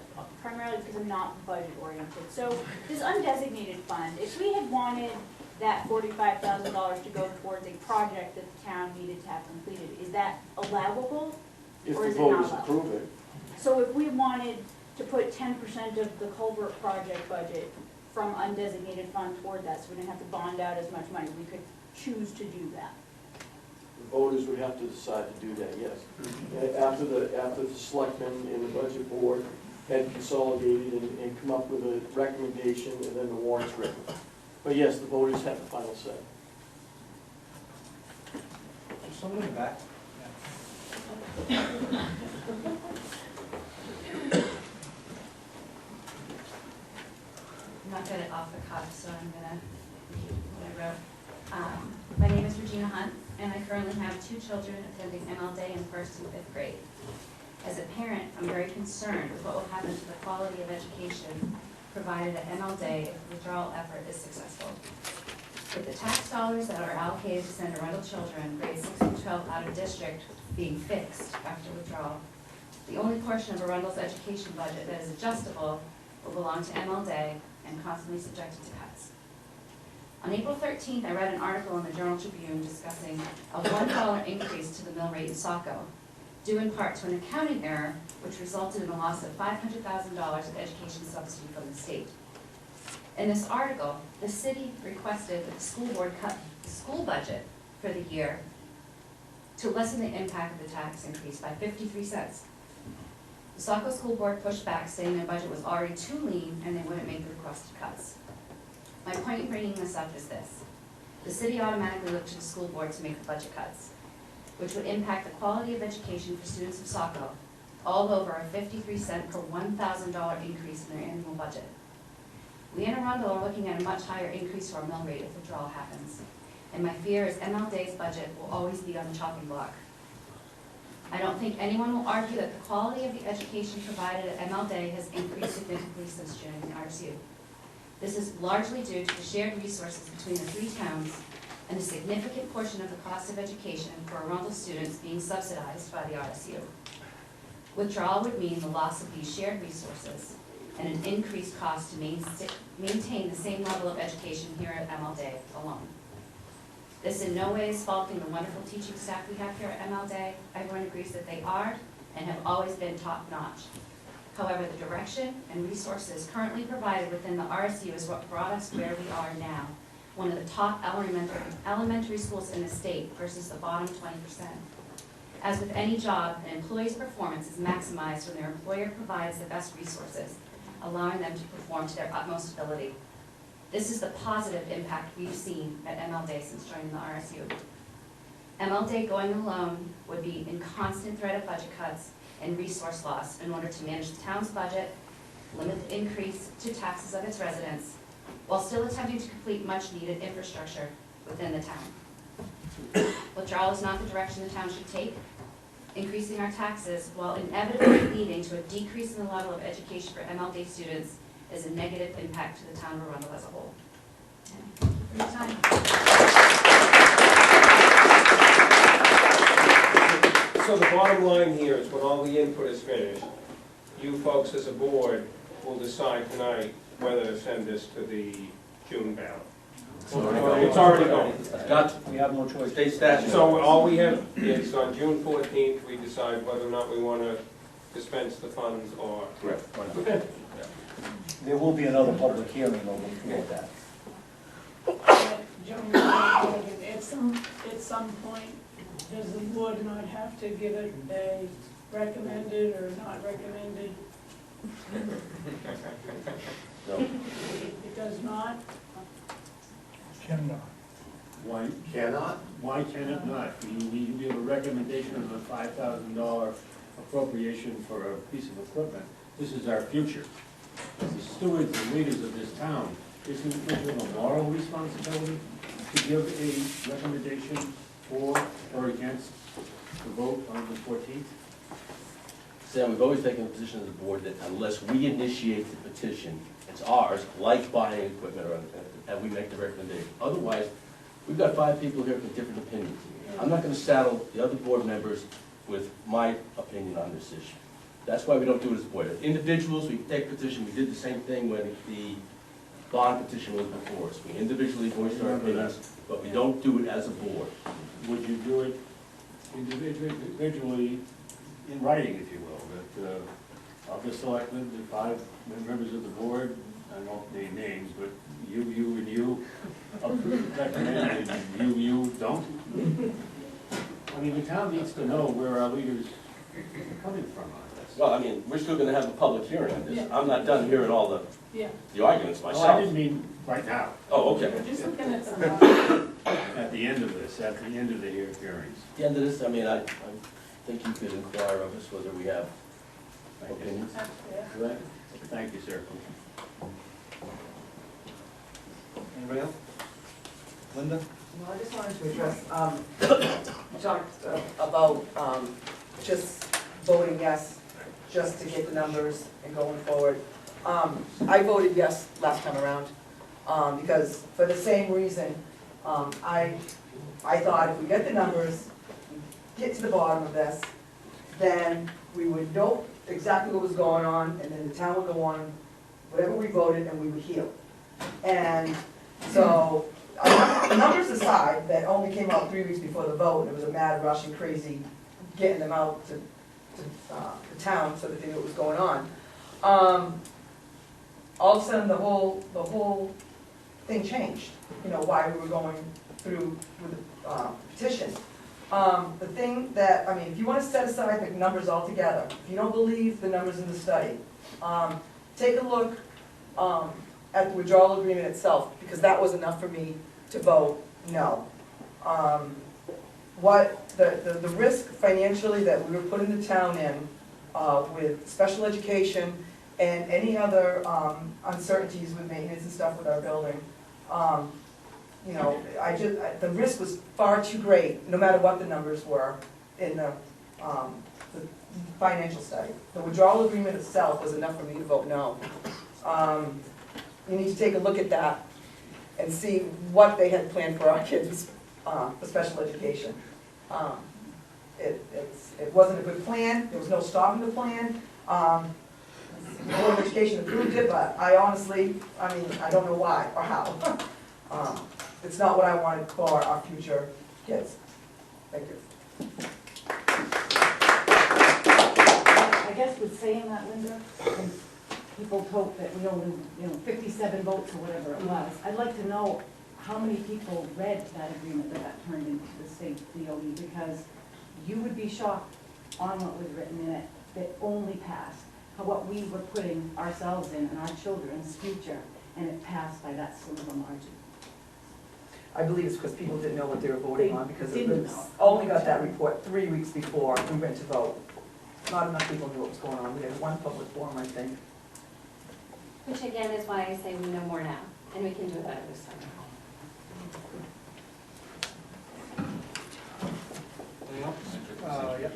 S7: primarily because I'm not budget oriented. So this undesignated fund, if we had wanted that $45,000 to go towards a project that the town needed to have completed, is that allowable?
S12: If
S7: or
S12: the
S7: is it not
S12: voters
S7: allowed?
S12: approve it.
S7: So if we wanted to put 10% of the culvert project budget from undesignated fund toward that, so we didn't have to bond out as much money, we could choose to do that.
S12: The voters would have to decide to do that, yes. After the selectmen and the budget board had consolidated and come up with a recommendation, and then the warrant's written. But yes, the voters have the final say.
S1: There's someone in the back.
S10: I'm not good at off the cuff, so I'm gonna read what I wrote. My name is Regina Hunt, and I currently have 2 children attending ML Day in 1st and 5th grade. As a parent, I'm very concerned with what will happen to the quality of education provided at ML Day if the withdrawal effort is successful. With the tax dollars that are allocated to send Arundel children, grades 6 and 12 out of district, being fixed after withdrawal, the only portion of Arundel's education budget that is adjustable will belong to ML Day and constantly subjected to cuts. On April 13th, I read an article in the Journal Tribune discussing a $1 increase to the mill rate in Saco, due in part to an accounting error which resulted in a loss of $500,000 of education subsidy from the state. In this article, the city requested that the school board cut the school budget for the year to lessen the impact of the tax increase by 53 cents. The Saco School Board pushed back, saying their budget was already too lean and they wouldn't make the requested cuts. My point in bringing this up is this. The city automatically looked to the school board to make the budget cuts, which would impact the quality of education for students of Saco, all over a 53-cent per $1,000 increase in their annual budget. We in Arundel are looking at a much higher increase to our mill rate if withdrawal happens, and my fear is ML Day's budget will always be on the chopping block. I don't think anyone will argue that the quality of the education provided at ML Day has increased significantly since joining the RSU. This is largely due to the shared resources between the 3 towns and a significant portion of the cost of education for Arundel students being subsidized by the RSU. Withdrawal would mean the loss of these shared resources and an increased cost to maintain the same level of education here at ML Day alone. This in no way is faulting the wonderful teaching staff we have here at ML Day. Everyone agrees that they are and have always been top-notch.
S2: However, the direction and resources currently provided within the RSU is what brought us where we are now, one of the top elementary schools in the state versus the bottom 20%. As with any job, an employee's performance is maximized when their employer provides the best resources, allowing them to perform to their utmost ability. This is the positive impact we've seen at MLD since joining the RSU. MLD going alone would be in constant threat of budget cuts and resource loss in order to manage the town's budget, limit the increase to taxes of its residents, while still attempting to complete much-needed infrastructure within the town. Withdrawal is not the direction the town should take. Increasing our taxes while inevitably leading to a decrease in the level of education for MLD students is a negative impact to the town of Arundel as a whole. Thank you for your time.
S17: So the bottom line here is when all the input is finished, you folks as a board will decide tonight whether to send this to the June ballot. It's already gone.
S11: We have no choice.
S8: State statute.
S17: So all we have is on June 14th, we decide whether or not we want to dispense the funds or.
S8: Correct.
S17: Okay.
S11: There will be another public hearing over that.
S20: Joan, at some point, does the board not have to give it a recommended or not recommended?
S8: No.
S20: It does not?
S18: Cannot. Why cannot? Why can it not? We have a recommendation of a $5,000 appropriation for a piece of equipment. This is our future. As the stewards and leaders of this town, isn't it a moral responsibility to give a recommendation for or against the vote on the 14th?
S8: Sam, we've always taken the position as a board that unless we initiate the petition, it's ours, like buying equipment, and we make the recommendation. Otherwise, we've got 5 people here with different opinions. I'm not going to saddle the other board members with my opinion on this issue. That's why we don't do it as a board. As individuals, we take petition. We did the same thing when the bond petition was before us. We individually voiced our opinions, but we don't do it as a board.
S18: Would you do it individually in writing, if you will, that of the selectmen, the 5 members of the board, I won't name names, but you, and you recommend, and you don't? I mean, the town needs to know where our leaders are coming from on this.
S8: Well, I mean, we're still going to have a public hearing on this. I'm not done hearing all the arguments myself.
S18: No, I didn't mean right now.
S8: Oh, okay.
S20: We're just looking at the
S18: At the end of this, at the end of the hearings.
S8: At the end of this, I mean, I think you could inquire of us whether we have opinions.
S18: Correct? Thank you, sir.
S1: Anybody else? Linda?
S9: Well, I just wanted to address, you talked about just voting yes, just to get the numbers and going forward. I voted yes last time around, because for the same reason, I thought if we get the numbers, get to the bottom of this, then we would know exactly what was going on, and then the town would go on whatever we voted, and we would heal. And so, numbers aside, that only came out 3 weeks before the vote, and it was a mad rush and crazy getting them out to the town so that they knew what was going on. All of a sudden, the whole thing changed. You know, why we were going through with the petition. The thing that, I mean, if you want to set aside the numbers altogether, if you don't believe the numbers in the study, take a look at the withdrawal agreement itself, because that was enough for me to vote no. What the risk financially that we were putting the town in with special education and any other uncertainties with maintenance and stuff with our building, you know, the risk was far too great, no matter what the numbers were in the financial study. The withdrawal agreement itself was enough for me to vote no. You need to take a look at that and see what they had planned for our kids for special education. It wasn't a good plan. There was no stopping the plan. The Board of Education approved it, but I honestly, I mean, I don't know why or how. It's not what I wanted for our future kids. Thank you. I
S5: guess with saying that, Linda, and people hope that we only, 57 votes or whatever it was, I'd like to know how many people read that agreement that got turned into the state DOE, because you would be shocked on what was written in it that only passed, what we were putting ourselves in and our children's future, and it passed by that slim of a margin.
S9: I believe it's because people didn't know what they were voting on, because
S5: They
S9: it
S5: didn't
S9: was,
S5: know.
S9: only got that report 3 weeks before we went to vote. Not enough people knew what was going on. We had one public forum, I think.
S15: Which again is why I say we know more now, and we can do it better this time.
S4: Yep.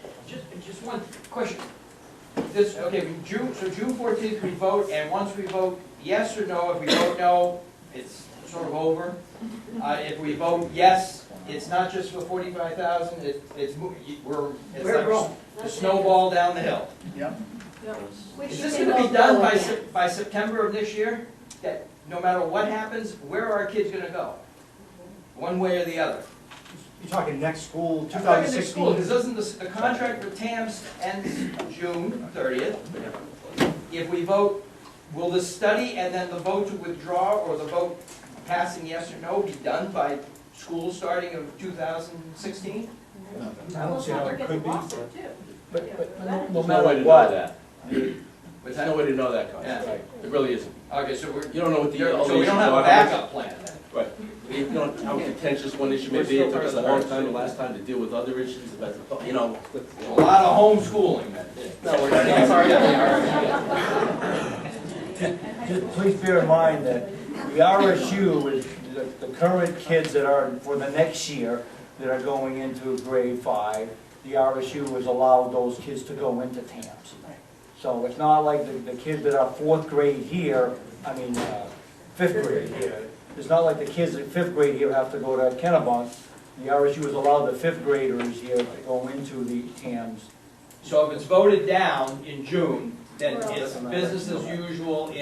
S4: Just one question. This, okay, so June 14th we vote, and once we vote yes or no, if we vote no, it's sort of over. If we vote yes, it's not just for 45,000, it's like the snowball down the hill.
S16: Yep.
S4: Is this gonna be done by September of this year? That no matter what happens, where are our kids gonna go? One way or the other?
S6: You're talking next school,
S4: I'm talking next
S6: 2016?
S4: school, because doesn't the contract with TAMS ends June 30th? If we vote, will the study and then the vote to withdraw, or the vote passing yes or no, be done by school starting of 2016?
S6: I don't see how it could be.
S11: But no
S8: There's no way
S11: matter
S8: to know
S11: what,
S8: that. There's no way to know that, Constance.
S4: Yeah.
S8: It really isn't.
S4: Okay, so
S8: You don't know what the, all
S4: so
S8: the
S4: we
S8: issues
S4: don't have
S8: are.
S4: a backup plan then?
S8: Right. You know how contentious one issue may be. It took us a long time the last time to deal with other issues about,
S4: A lot of homeschooling then.
S8: No, we're not.
S11: just please bear in mind that the RSU is the current kids that are, for the next year, that are going into grade 5, the RSU has allowed those kids to go into TAMS. So it's not like the kids that are 4th grade here, 5th grade here. It's not like the kids in 5th grade here have to go to Kennebunk. The RSU has allowed the 5th graders here to go into the TAMS.
S4: So if it's voted down in June, then it's business as usual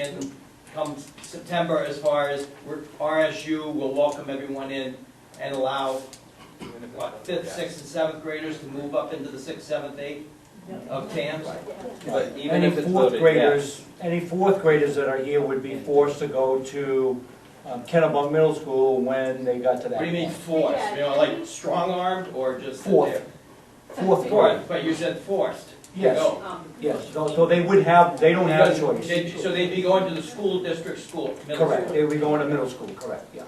S4: come September, as far as RSU will welcome everyone in and allow, what, 5th, 6th, and 7th graders to move up into the 6th, 7th, 8th of TAMS?
S8: But even
S11: Any
S8: if it's
S11: 4th
S8: voted
S11: graders,
S8: yes.
S11: any 4th graders that are here would be forced to go to Kennebunk Middle School when they got to that
S4: What do you mean
S11: point.
S4: forced? Like strong-armed or just?
S11: Fourth. Fourth grade.
S4: Fourth, but you said forced.
S11: Yes.
S4: Go.
S11: Yes, so they would have, they don't have choice.
S4: So they'd be going to the school district school, middle
S11: Correct,
S4: school.
S11: they would be going to middle school, correct, yeah.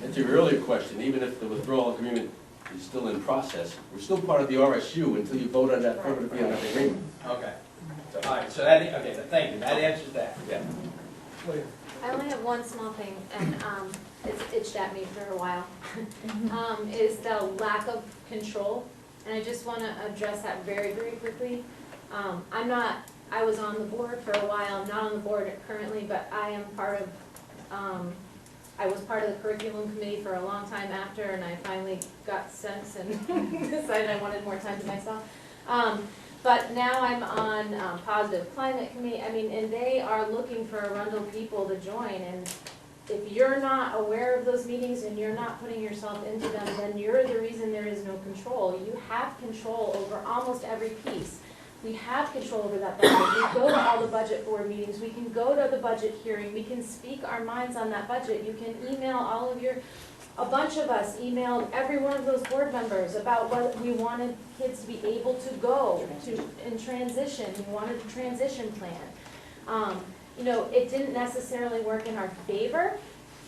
S8: And to your earlier question, even if the withdrawal agreement is still in process, we're still part of the RSU until you vote on that permanently on that agreement.
S4: Okay. All right, so that, okay, thank you, that answers that.
S8: Yeah.
S14: I only have one small thing, and it's itched at me for a while, is the lack of control. And I just want to address that very, very quickly. I was on the board for a while, I'm not on the board currently, but I am part of, I was part of the curriculum committee for a long time after, and I finally got sense and decided I wanted more time to myself. But now I'm on Positive Climate Committee, and they are looking for Arundel people to join, and if you're not aware of those meetings and you're not putting yourself into them, then you're the reason there is no control. You have control over almost every piece. We have control over that budget. We go to all the budget board meetings. We can go to the budget hearing. We can speak our minds on that budget. You can email all of a bunch of us emailed every one of those board members about what we wanted kids to be able to go to in transition. We wanted a transition plan. It didn't necessarily work in our favor,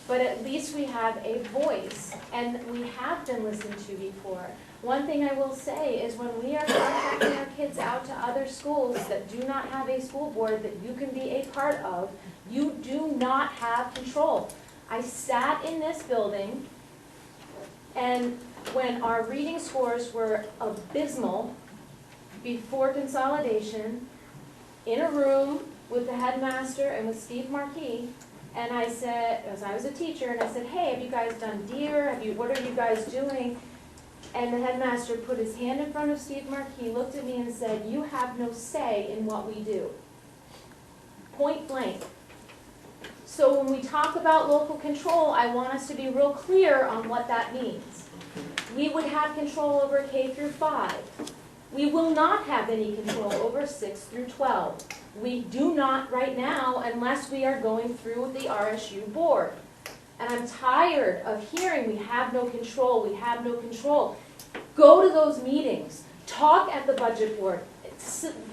S14: but at least we have a voice, and we have been listened to before. One thing I will say is when we are contracting our kids out to other schools that do not have a school board that you can be a part of, you do not have control. I sat in this building, and when our reading scores were abysmal before consolidation, in a room with the headmaster and with Steve Markey, and I said, as I was a teacher, and I said, hey, have you guys done DEER? What are you guys doing? And the headmaster put his hand in front of Steve Markey, looked at me and said, you have no say in what we do. Point blank. So when we talk about local control, I want us to be real clear on what that means. We would have control over K through 5. We will not have any control over 6 through 12. We do not right now unless we are going through the RSU board. And I'm tired of hearing we have no control, we have no control. Go to those meetings, talk at the budget board,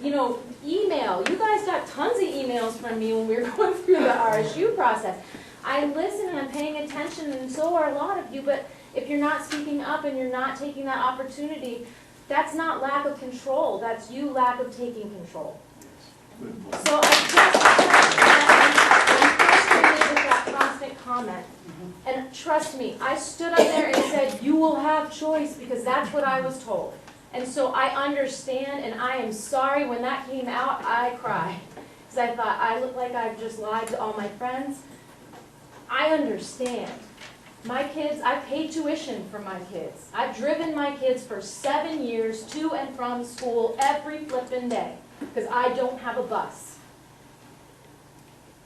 S14: email. You guys got tons of emails from me when we were going through the RSU process. I listen and I'm paying attention, and so are a lot of you, but if you're not speaking up and you're not taking that opportunity, that's not lack of control, that's you lack of taking control. So I'm frustrated with that constant comment. And trust me, I stood up there and said, you will have choice, because that's what I was told. And so I understand, and I am sorry when that came out, I cried. Because I thought, I look like I've just lied to all my friends. I understand. My kids, I pay tuition for my kids. I've driven my kids for 7 years to and from school every flippin' day, because I don't have a bus.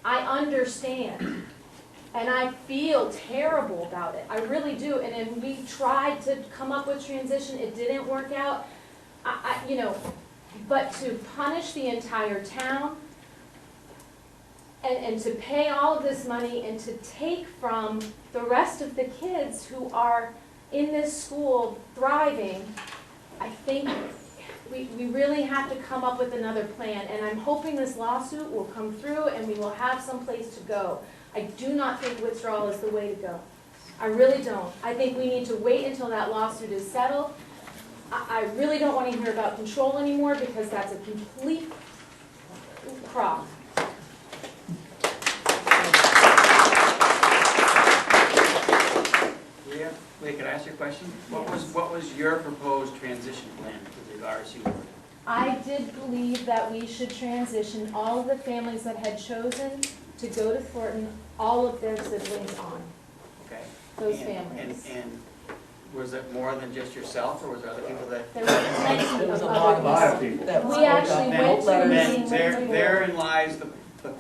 S14: I understand. And I feel terrible about it. I really do. And then we tried to come up with transition. It didn't work out. But to punish the entire town and to pay all of this money and to take from the rest of the kids who are in this school thriving, I think we really have to come up with another plan. And I'm hoping this lawsuit will come through and we will have some place to go. I do not think withdrawal is the way to go. I really don't. I think we need to wait until that lawsuit is settled. I really don't want to hear about control anymore, because that's a complete crock.
S21: Leah, can I ask you a question? What was your proposed transition plan for the RSU board?
S14: I did believe that we should transition all of the families that had chosen to go to Thornton, all of their siblings on.
S21: Okay.
S14: Those families.
S21: And was it more than just yourself, or was there other people that?
S14: There were plenty of
S21: lot of
S14: people.
S21: people.
S14: We actually went to a meeting with the board.
S21: Therein lies the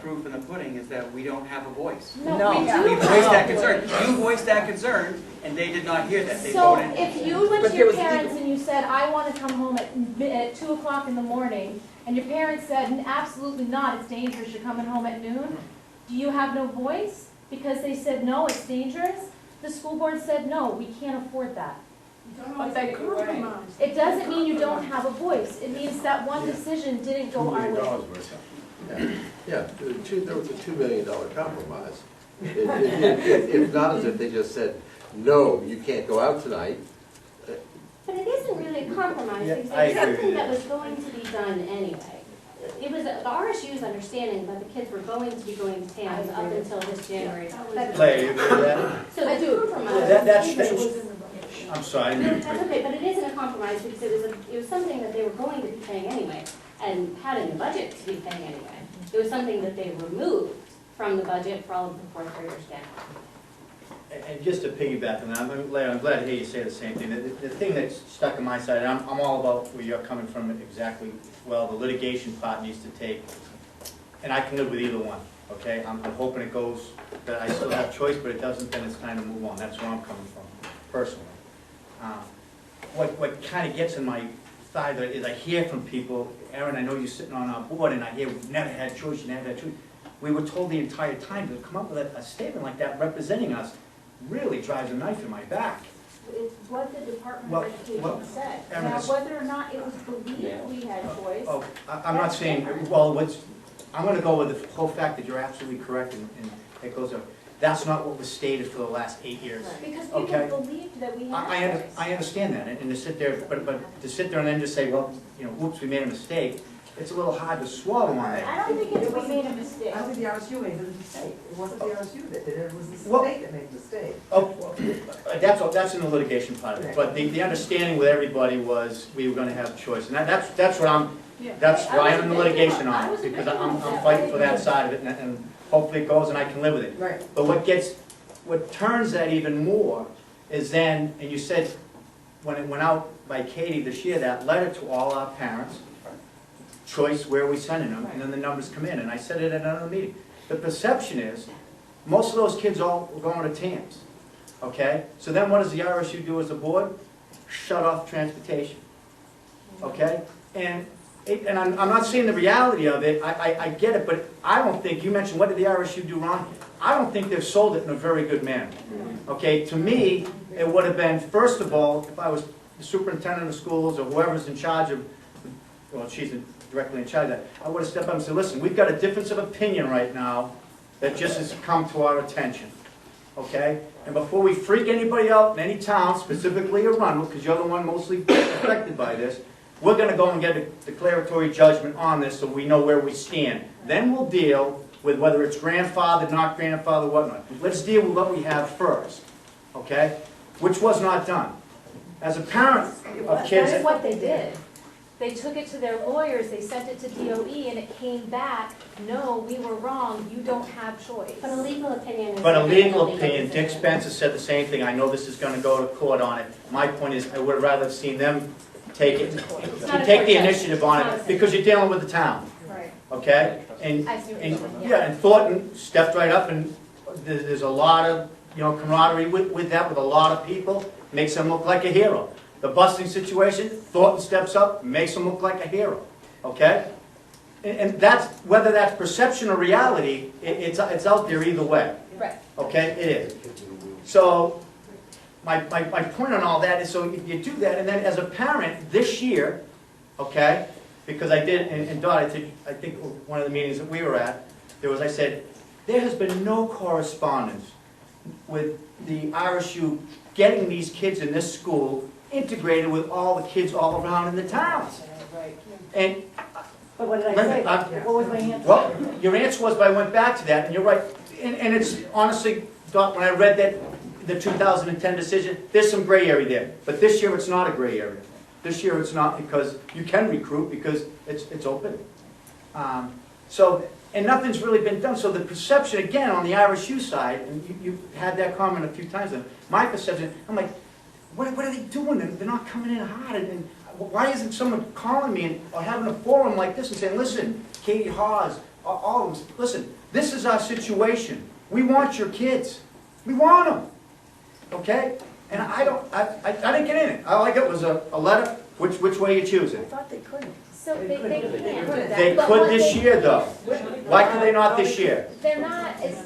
S21: proof in the pudding, is that we don't have a voice.
S14: No,
S21: We
S14: we do
S21: voiced that
S14: have a
S21: concern.
S14: voice.
S21: You voiced that concern, and they did not hear that. They
S14: So
S21: voted.
S14: if you went to your parents and you said, I want to come home at 2 o'clock in the morning, and your parents said, absolutely not, it's dangerous, you're coming home at noon, do you have no voice? Because they said, no, it's dangerous? The school board said, no, we can't afford that.
S20: But they compromised.
S14: It doesn't mean you don't have a voice. It means that one decision didn't go our way.
S13: Yeah, there was a $2 million compromise. It's not as if they just said, no, you can't go out tonight.
S15: But it isn't really a compromise,
S13: Yeah,
S15: because
S13: I
S15: it's
S13: agree with
S15: something
S13: you.
S15: that was going to be done anyway. It was the RSU's understanding that the kids were going to be going to TAMS up until this January.
S22: Claire, you agree with that?
S15: So the compromise.
S22: That's, I'm sorry.
S15: That's okay, but it isn't a compromise, because it was something that they were going to be paying anyway, and had in the budget to be paying anyway. It was something that they removed from the budget for all of the fourth graders down.
S22: And just to piggyback on that, Larry, I'm glad to hear you say the same thing. The thing that's stuck in my side, and I'm all about where you're coming from exactly, well, the litigation part needs to take, and I can live with either one, okay? I'm hoping it goes, that I still have choice, but it doesn't, then it's time to move on. That's where I'm coming from, personally. What kind of gets in my thigh is I hear from people, Aaron, I know you're sitting on our board, and I hear, we've never had choice, you never had choice. We were told the entire time to come up with a statement like that representing us really drives a knife in my back.
S14: It's what the Department
S22: Well,
S14: of Education
S22: well,
S14: said.
S22: Aaron,
S14: Now,
S22: that's-
S14: whether or not it was believed we had choice.
S22: Oh, I'm not saying, well, I'm gonna go with the whole fact that you're absolutely correct, and it goes up. That's not what was stated for the last 8 years.
S14: Because
S22: Okay?
S14: people believed that we had choice.
S22: I understand that, and to sit there, but to sit there and then just say, well, whoops, we made a mistake, it's a little hard to swallow on that.
S14: I don't think it's we made a mistake.
S9: I don't think the RSU made the mistake. It wasn't the RSU that did it, it was the
S22: Well-
S9: state that made the mistake.
S22: Oh, that's in the litigation part of it, but the understanding with everybody was we were gonna have choice, and that's what that's why I'm in the litigation on it, because I'm fighting for that side of it, and hopefully it goes and I can live with it.
S9: Right.
S22: But what turns that even more is then, and you said, when it went out by Katie this year, that letter to all our parents, choice where are we sending them, and then the numbers come in, and I said it at another meeting. The perception is, most of those kids all were going to TAMS, okay? So then what does the RSU do as a board? Shut off transportation. okay? And I'm not seeing the reality of it, I get it, but I don't think, you mentioned, what did the RSU do wrong? I don't think they've sold it in a very good manner. Okay, to me, it would have been, first of all, if I was the superintendent of schools or whoever's in charge of, well, she's directly in charge of that, I would have stepped up and said, listen, we've got a difference of opinion right now that just has come to our attention, okay? And before we freak anybody out in any town, specifically Arundel, because you're the one mostly affected by this, we're going to go and get a declaratory judgment on this so we know where we stand. Then we'll deal with whether it's grandfathered, not grandfathered, whatnot. Let's deal with what we have first, okay? Which was not done. As a parent of kids...
S14: That's what they did. They took it to their lawyers, they sent it to DOE, and it came back, no, we were wrong, you don't have choice.
S15: But a legal opinion is...
S22: But a legal opinion, Dick Spencer said the same thing. I know this is going to go to court on it. My point is, I would have rather seen them take it, take the initiative on it, because you're dealing with the town.
S14: Right.
S22: Okay? And yeah, and Thornton stepped right up, and there's a lot of, you know, camaraderie with that, with a lot of people, makes him look like a hero. The busing situation, Thornton steps up, makes him look like a hero. Okay? And that's, whether that's perception or reality, it's out there either way.
S14: Right.
S22: Okay? It is. So, my point on all that is, so you do that, and then as a parent, this year, okay, because I did, and Dot, I think one of the meetings that we were at, there was, I said, there has been no correspondence with the RSU getting these kids in this school integrated with all the kids all around in the towns.
S5: Right.
S22: And
S5: But what did I say? What was my answer?
S22: well, your answer was, but I went back to that, and you're right. And it's honestly, Doc, when I read that, the 2010 decision, there's some gray area there. But this year, it's not a gray area. This year, it's not, because you can recruit, because it's open. And nothing's really been done. So the perception, again, on the RSU side, and you've had that comment a few times, and my perception, I'm like, what are they doing? They're not coming in hard. And why isn't someone calling me or having a forum like this and saying, listen, Katie Hawes, all of us, listen, this is our situation. We want your kids. We want them. Okay? And I didn't get in it. All I got was a letter, which way you choosing.
S5: I thought they couldn't.
S14: So they can.
S22: They could this year, though. Why could they not this year?
S14: They're not, it's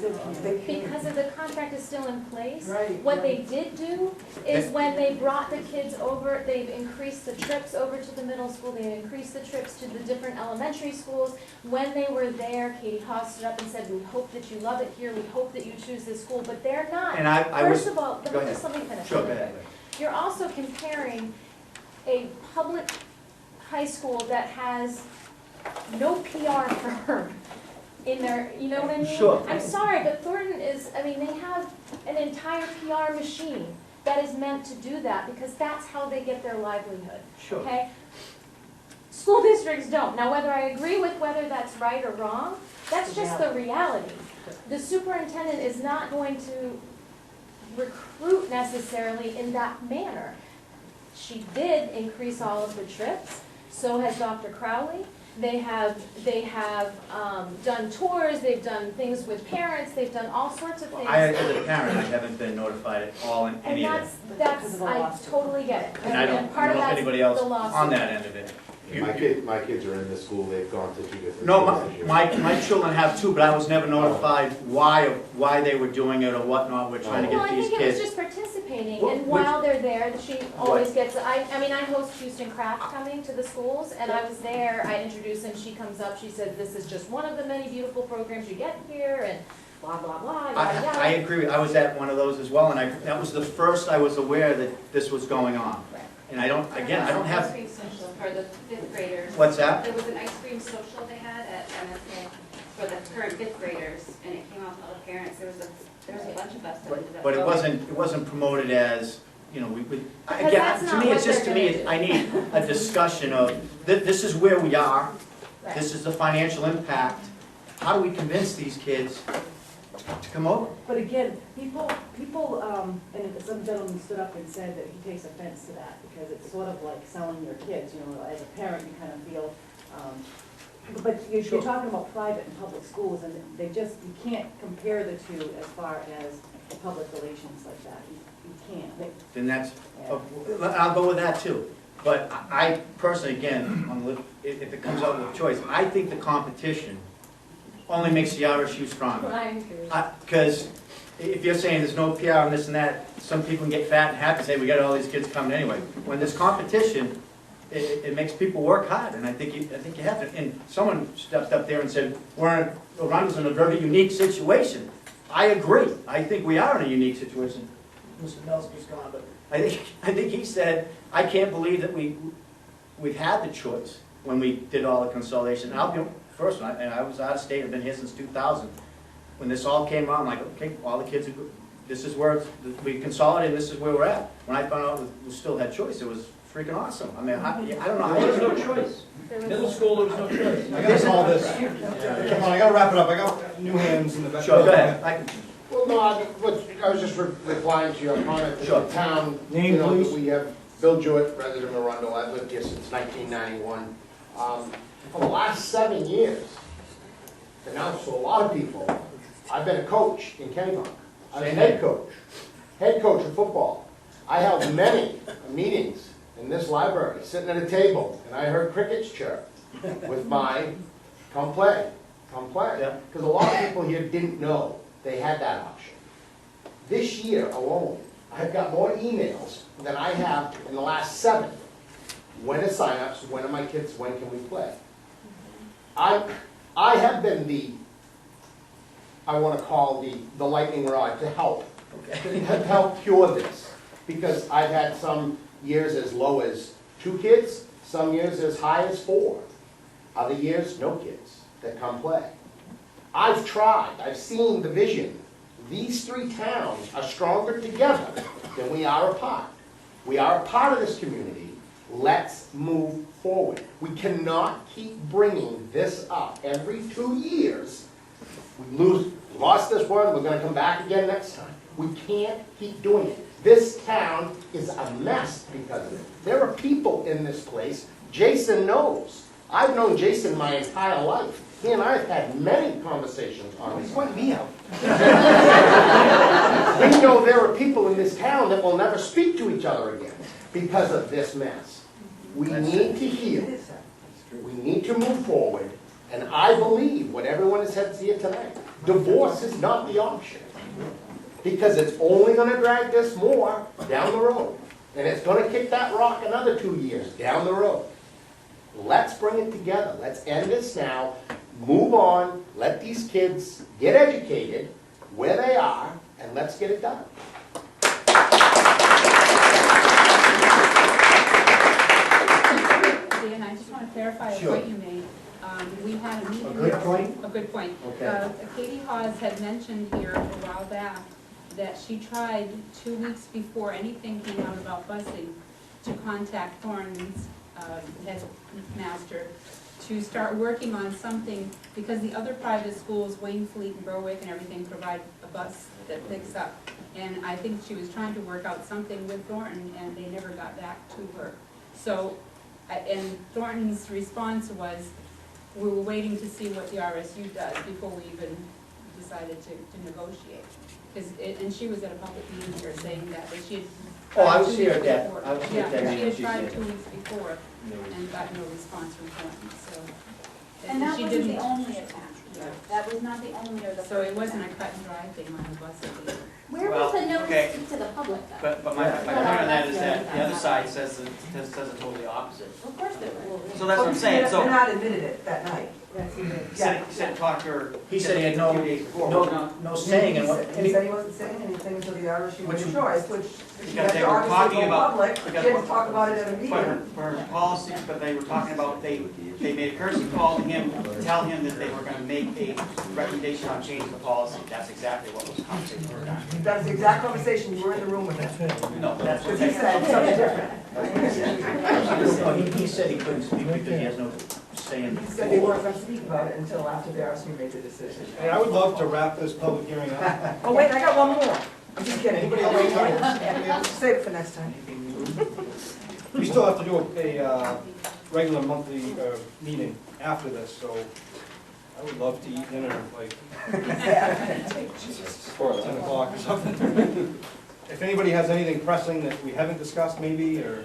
S14: because of the contract is still in place. What they did do is when they brought the kids over, they've increased the trips over to the middle school, they increased the trips to the different elementary schools. When they were there, Katie Haas stood up and said, we hope that you love it here, we hope that you choose this school, but they're not.
S22: And
S14: First of all, just let me finish.
S22: Sure, go ahead.
S14: You're also comparing a public high school that has no PR firm in their, you know what I mean?
S22: Sure.
S14: I'm sorry, but Thornton is, I mean, they have an entire PR machine that is meant to do that because that's how they get their livelihood.
S22: Sure.
S14: Okay? School districts don't. Now, whether I agree with whether that's right or wrong, that's just the reality. The superintendent is not going to recruit necessarily in that manner. She did increase all of the trips. So has Dr. Crowley. They have done tours, they've done things with parents, they've done all sorts of things.
S22: As a parent, I haven't been notified at all in any of it.
S14: And that's, I totally get it.
S22: And I don't
S14: part of
S22: know if
S14: that's
S22: anybody else
S14: the lawsuit.
S22: on that end of it.
S3: My kids are in this school, they've gone to 2 different
S22: No,
S3: schools this year.
S22: my children have too, but I was never notified why they were doing it or whatnot. We're trying to
S14: Well,
S22: get
S14: I
S22: these
S14: think it was
S22: kids.
S14: just participating,
S22: Well,
S14: and while they're there, she always gets, I mean, I host Houston Craft coming to the schools, and I was there, I introduced him, she comes up, she said, this is just one of the many beautiful programs you get here, and blah, blah, blah, yada, yada.
S22: I agree. I was at one of those as well, and that was the first I was aware that this was going on.
S14: Right.
S22: And I don't have.
S2: Ice cream social for the 5th graders.
S22: What's that?
S2: There was an ice cream social they had at MSA for the current 5th graders, and it came out to all the parents. There was a bunch of us that ended up
S22: But it
S2: going.
S22: wasn't promoted as, you know,
S14: that's
S22: again, to
S14: not
S22: me,
S14: what
S22: it's just,
S14: they're
S22: to me,
S14: gonna do.
S22: I need a discussion of, this is where we are,
S14: Right.
S22: this is the financial impact, how do we convince these kids to come over?
S5: But again, people, and some gentleman stood up and said that he takes offense to that, because it's sort of like selling your kids, you know, as a parent, you kind of feel, but you're talking about private and public schools, and they just, you can't compare the two as far as public relations like that, you can't.
S22: Then that's,
S5: Yeah.
S22: I'll go with that too. But I personally, again, if it comes out with choice, I think the competition only makes the RSU stronger.
S14: I agree.
S22: Because if you're saying there's no PR and this and that, some people can get fat and happy and say, we got all these kids coming anyway. When there's competition, it makes people work hard, and I think you have to. And someone stepped up there and said, Arundel's in a very unique situation. I agree. I think we are in a unique situation. Mr. Nelson's gone, but I think he said, I can't believe that we've had the choice when we did all the consolidation. And I'll be first, and I was out of state, I've been here since 2000. When this all came around, I'm like, okay, all the kids, this is where we consolidated, this is where we're at. When I found out we still had choice, it was freaking awesome. I mean, I don't know.
S6: There was no choice.
S4: Middle school, there was no choice.
S6: I gotta call this. Come on, I gotta wrap it up. I got new hands in the back.
S22: Sure, go ahead.
S7: Well, no, I was just replying to your comment that
S22: Sure.
S7: the town,
S11: Name, please.
S7: we have Bill Jewett, resident of Arundel. I've lived here since 1991. For the last 7 years, and now for a lot of people, I've been a coach in Kennebunk. I was head coach of football. I held many meetings in this library, sitting at a table, and I heard crickets chirp with my, come play. Because a lot of people here didn't know they had that option. This year alone, I've got more emails than I have in the last 7. When are signups? When are my kids? When can we play? I have been the, I want to call the lightning rod to help. To help cure this. Because I've had some years as low as 2 kids, some years as high as 4. Other years, no kids that come play. I've tried, I've seen the vision. These 3 towns are stronger together than we are apart. We are a part of this community. Let's move forward. We cannot keep bringing this up every 2 years. We lost this one, we're gonna come back again next time. We can't keep doing it. This town is a mess because of it. There are people in this place, Jason knows. I've known Jason my entire life. He and I have had many conversations on this.
S6: Point me out.
S7: We know there are people in this town that will never speak to each other again because of this mess. We need to heal. We need to move forward. And I believe what everyone has said here tonight, divorce is not the option. Because it's only going to drag this more down the road. And it's going to kick that rock another 2 years down the road. Let's bring it together. Let's end this now. Move on. Let these kids get educated where they are, and let's get it done.
S10: Dan, I just want to clarify a point you made. We had a meeting.
S7: A good point?
S10: A good point.
S7: Okay.
S10: Katie Hawes had mentioned here a while back that she tried 2 weeks before anything came out about busing to contact Thornton's headmaster to start working on something, because the other private schools, Wayne Fleet and Berwick and everything, provide a bus that picks up. And I think she was trying to work out something with Thornton, and they never got back to her. So, and Thornton's response was, we were waiting to see what the RSU does before we even decided to negotiate. And she was at a public meeting here saying that she had.
S22: Oh, I was
S10: 2
S22: here
S10: weeks
S22: at that,
S10: before.
S22: I was here at that
S10: Yeah,
S22: meeting.
S10: she had tried 2 weeks before and got no response from Thornton, so.
S5: And that
S10: she
S5: wasn't the
S10: didn't-
S5: only attack. That was not the only or the.
S10: So it wasn't a cut and dry thing on the bus either.
S15: Where
S21: Well,
S15: was the notice
S21: okay.
S15: to the public though?
S21: But my point on that is that the other side says the totally opposite.
S15: Of course there was.
S21: So that's what I'm saying, so.
S9: You're not admitted it that night.
S21: He said talk to her.
S22: He said he had
S21: a few days before.
S22: no saying in what.
S9: He said he wasn't saying anything until the RSU made a choice, which you
S21: Because
S9: have
S21: they
S9: to
S21: were
S9: obviously
S21: talking
S9: go
S21: about.
S9: public,
S21: because-
S9: kids talk about it at a
S21: But
S9: meeting.
S21: for her policy, but they were talking about, they made a courtesy call to him, to tell him that they were gonna make a recommendation on changing the policy. That's exactly what was the conversation we were having.
S9: That's the exact conversation, you were in the room with him.
S21: No, that's what
S9: Because he said something different.
S22: No, he said he couldn't speak because he has no say in.
S9: He said they weren't going to speak about it until after the RSU made the decision.
S6: Hey, I would love to wrap this public hearing up.
S9: Oh, wait, I got one more. I'm just kidding.
S6: Anybody have any
S9: Save it for next time.
S6: We still have to do a regular monthly meeting after this, so I would love to eat dinner like 10 o'clock or something. If anybody has anything pressing that we haven't discussed maybe, or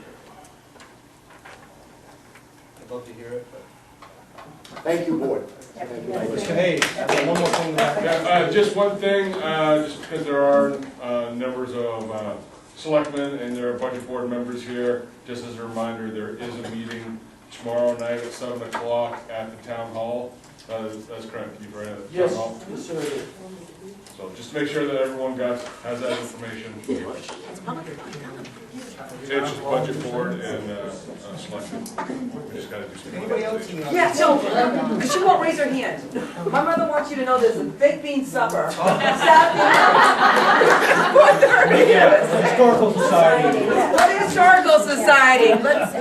S6: I'd love to hear it, but.
S7: Thank you, board.
S6: Mr. Hayes, I have one more thing.
S12: Just one thing, just because there are numbers of selectmen and there are budget board members here, just as a reminder, there is a meeting tomorrow night at 7 o'clock at the town hall. That's correct, Keith, right? At the
S11: Yes,
S12: town hall?
S11: yes, sir, it is.
S12: So just to make sure that everyone has that information. It's just budget board and selectmen. We just gotta do some.
S6: Anybody else in the
S9: Yeah,
S6: audience?
S9: no, because she won't raise her hand. My mother wants you to know there's a baked bean supper. Saturday night.
S11: Historical Society.
S9: For the Historical Society, let's,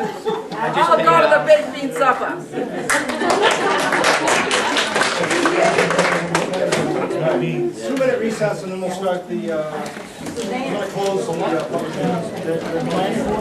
S9: I'll go to the baked bean supper.
S6: I mean, 2-minute recess and then we'll start the, I'm gonna close the public hearing.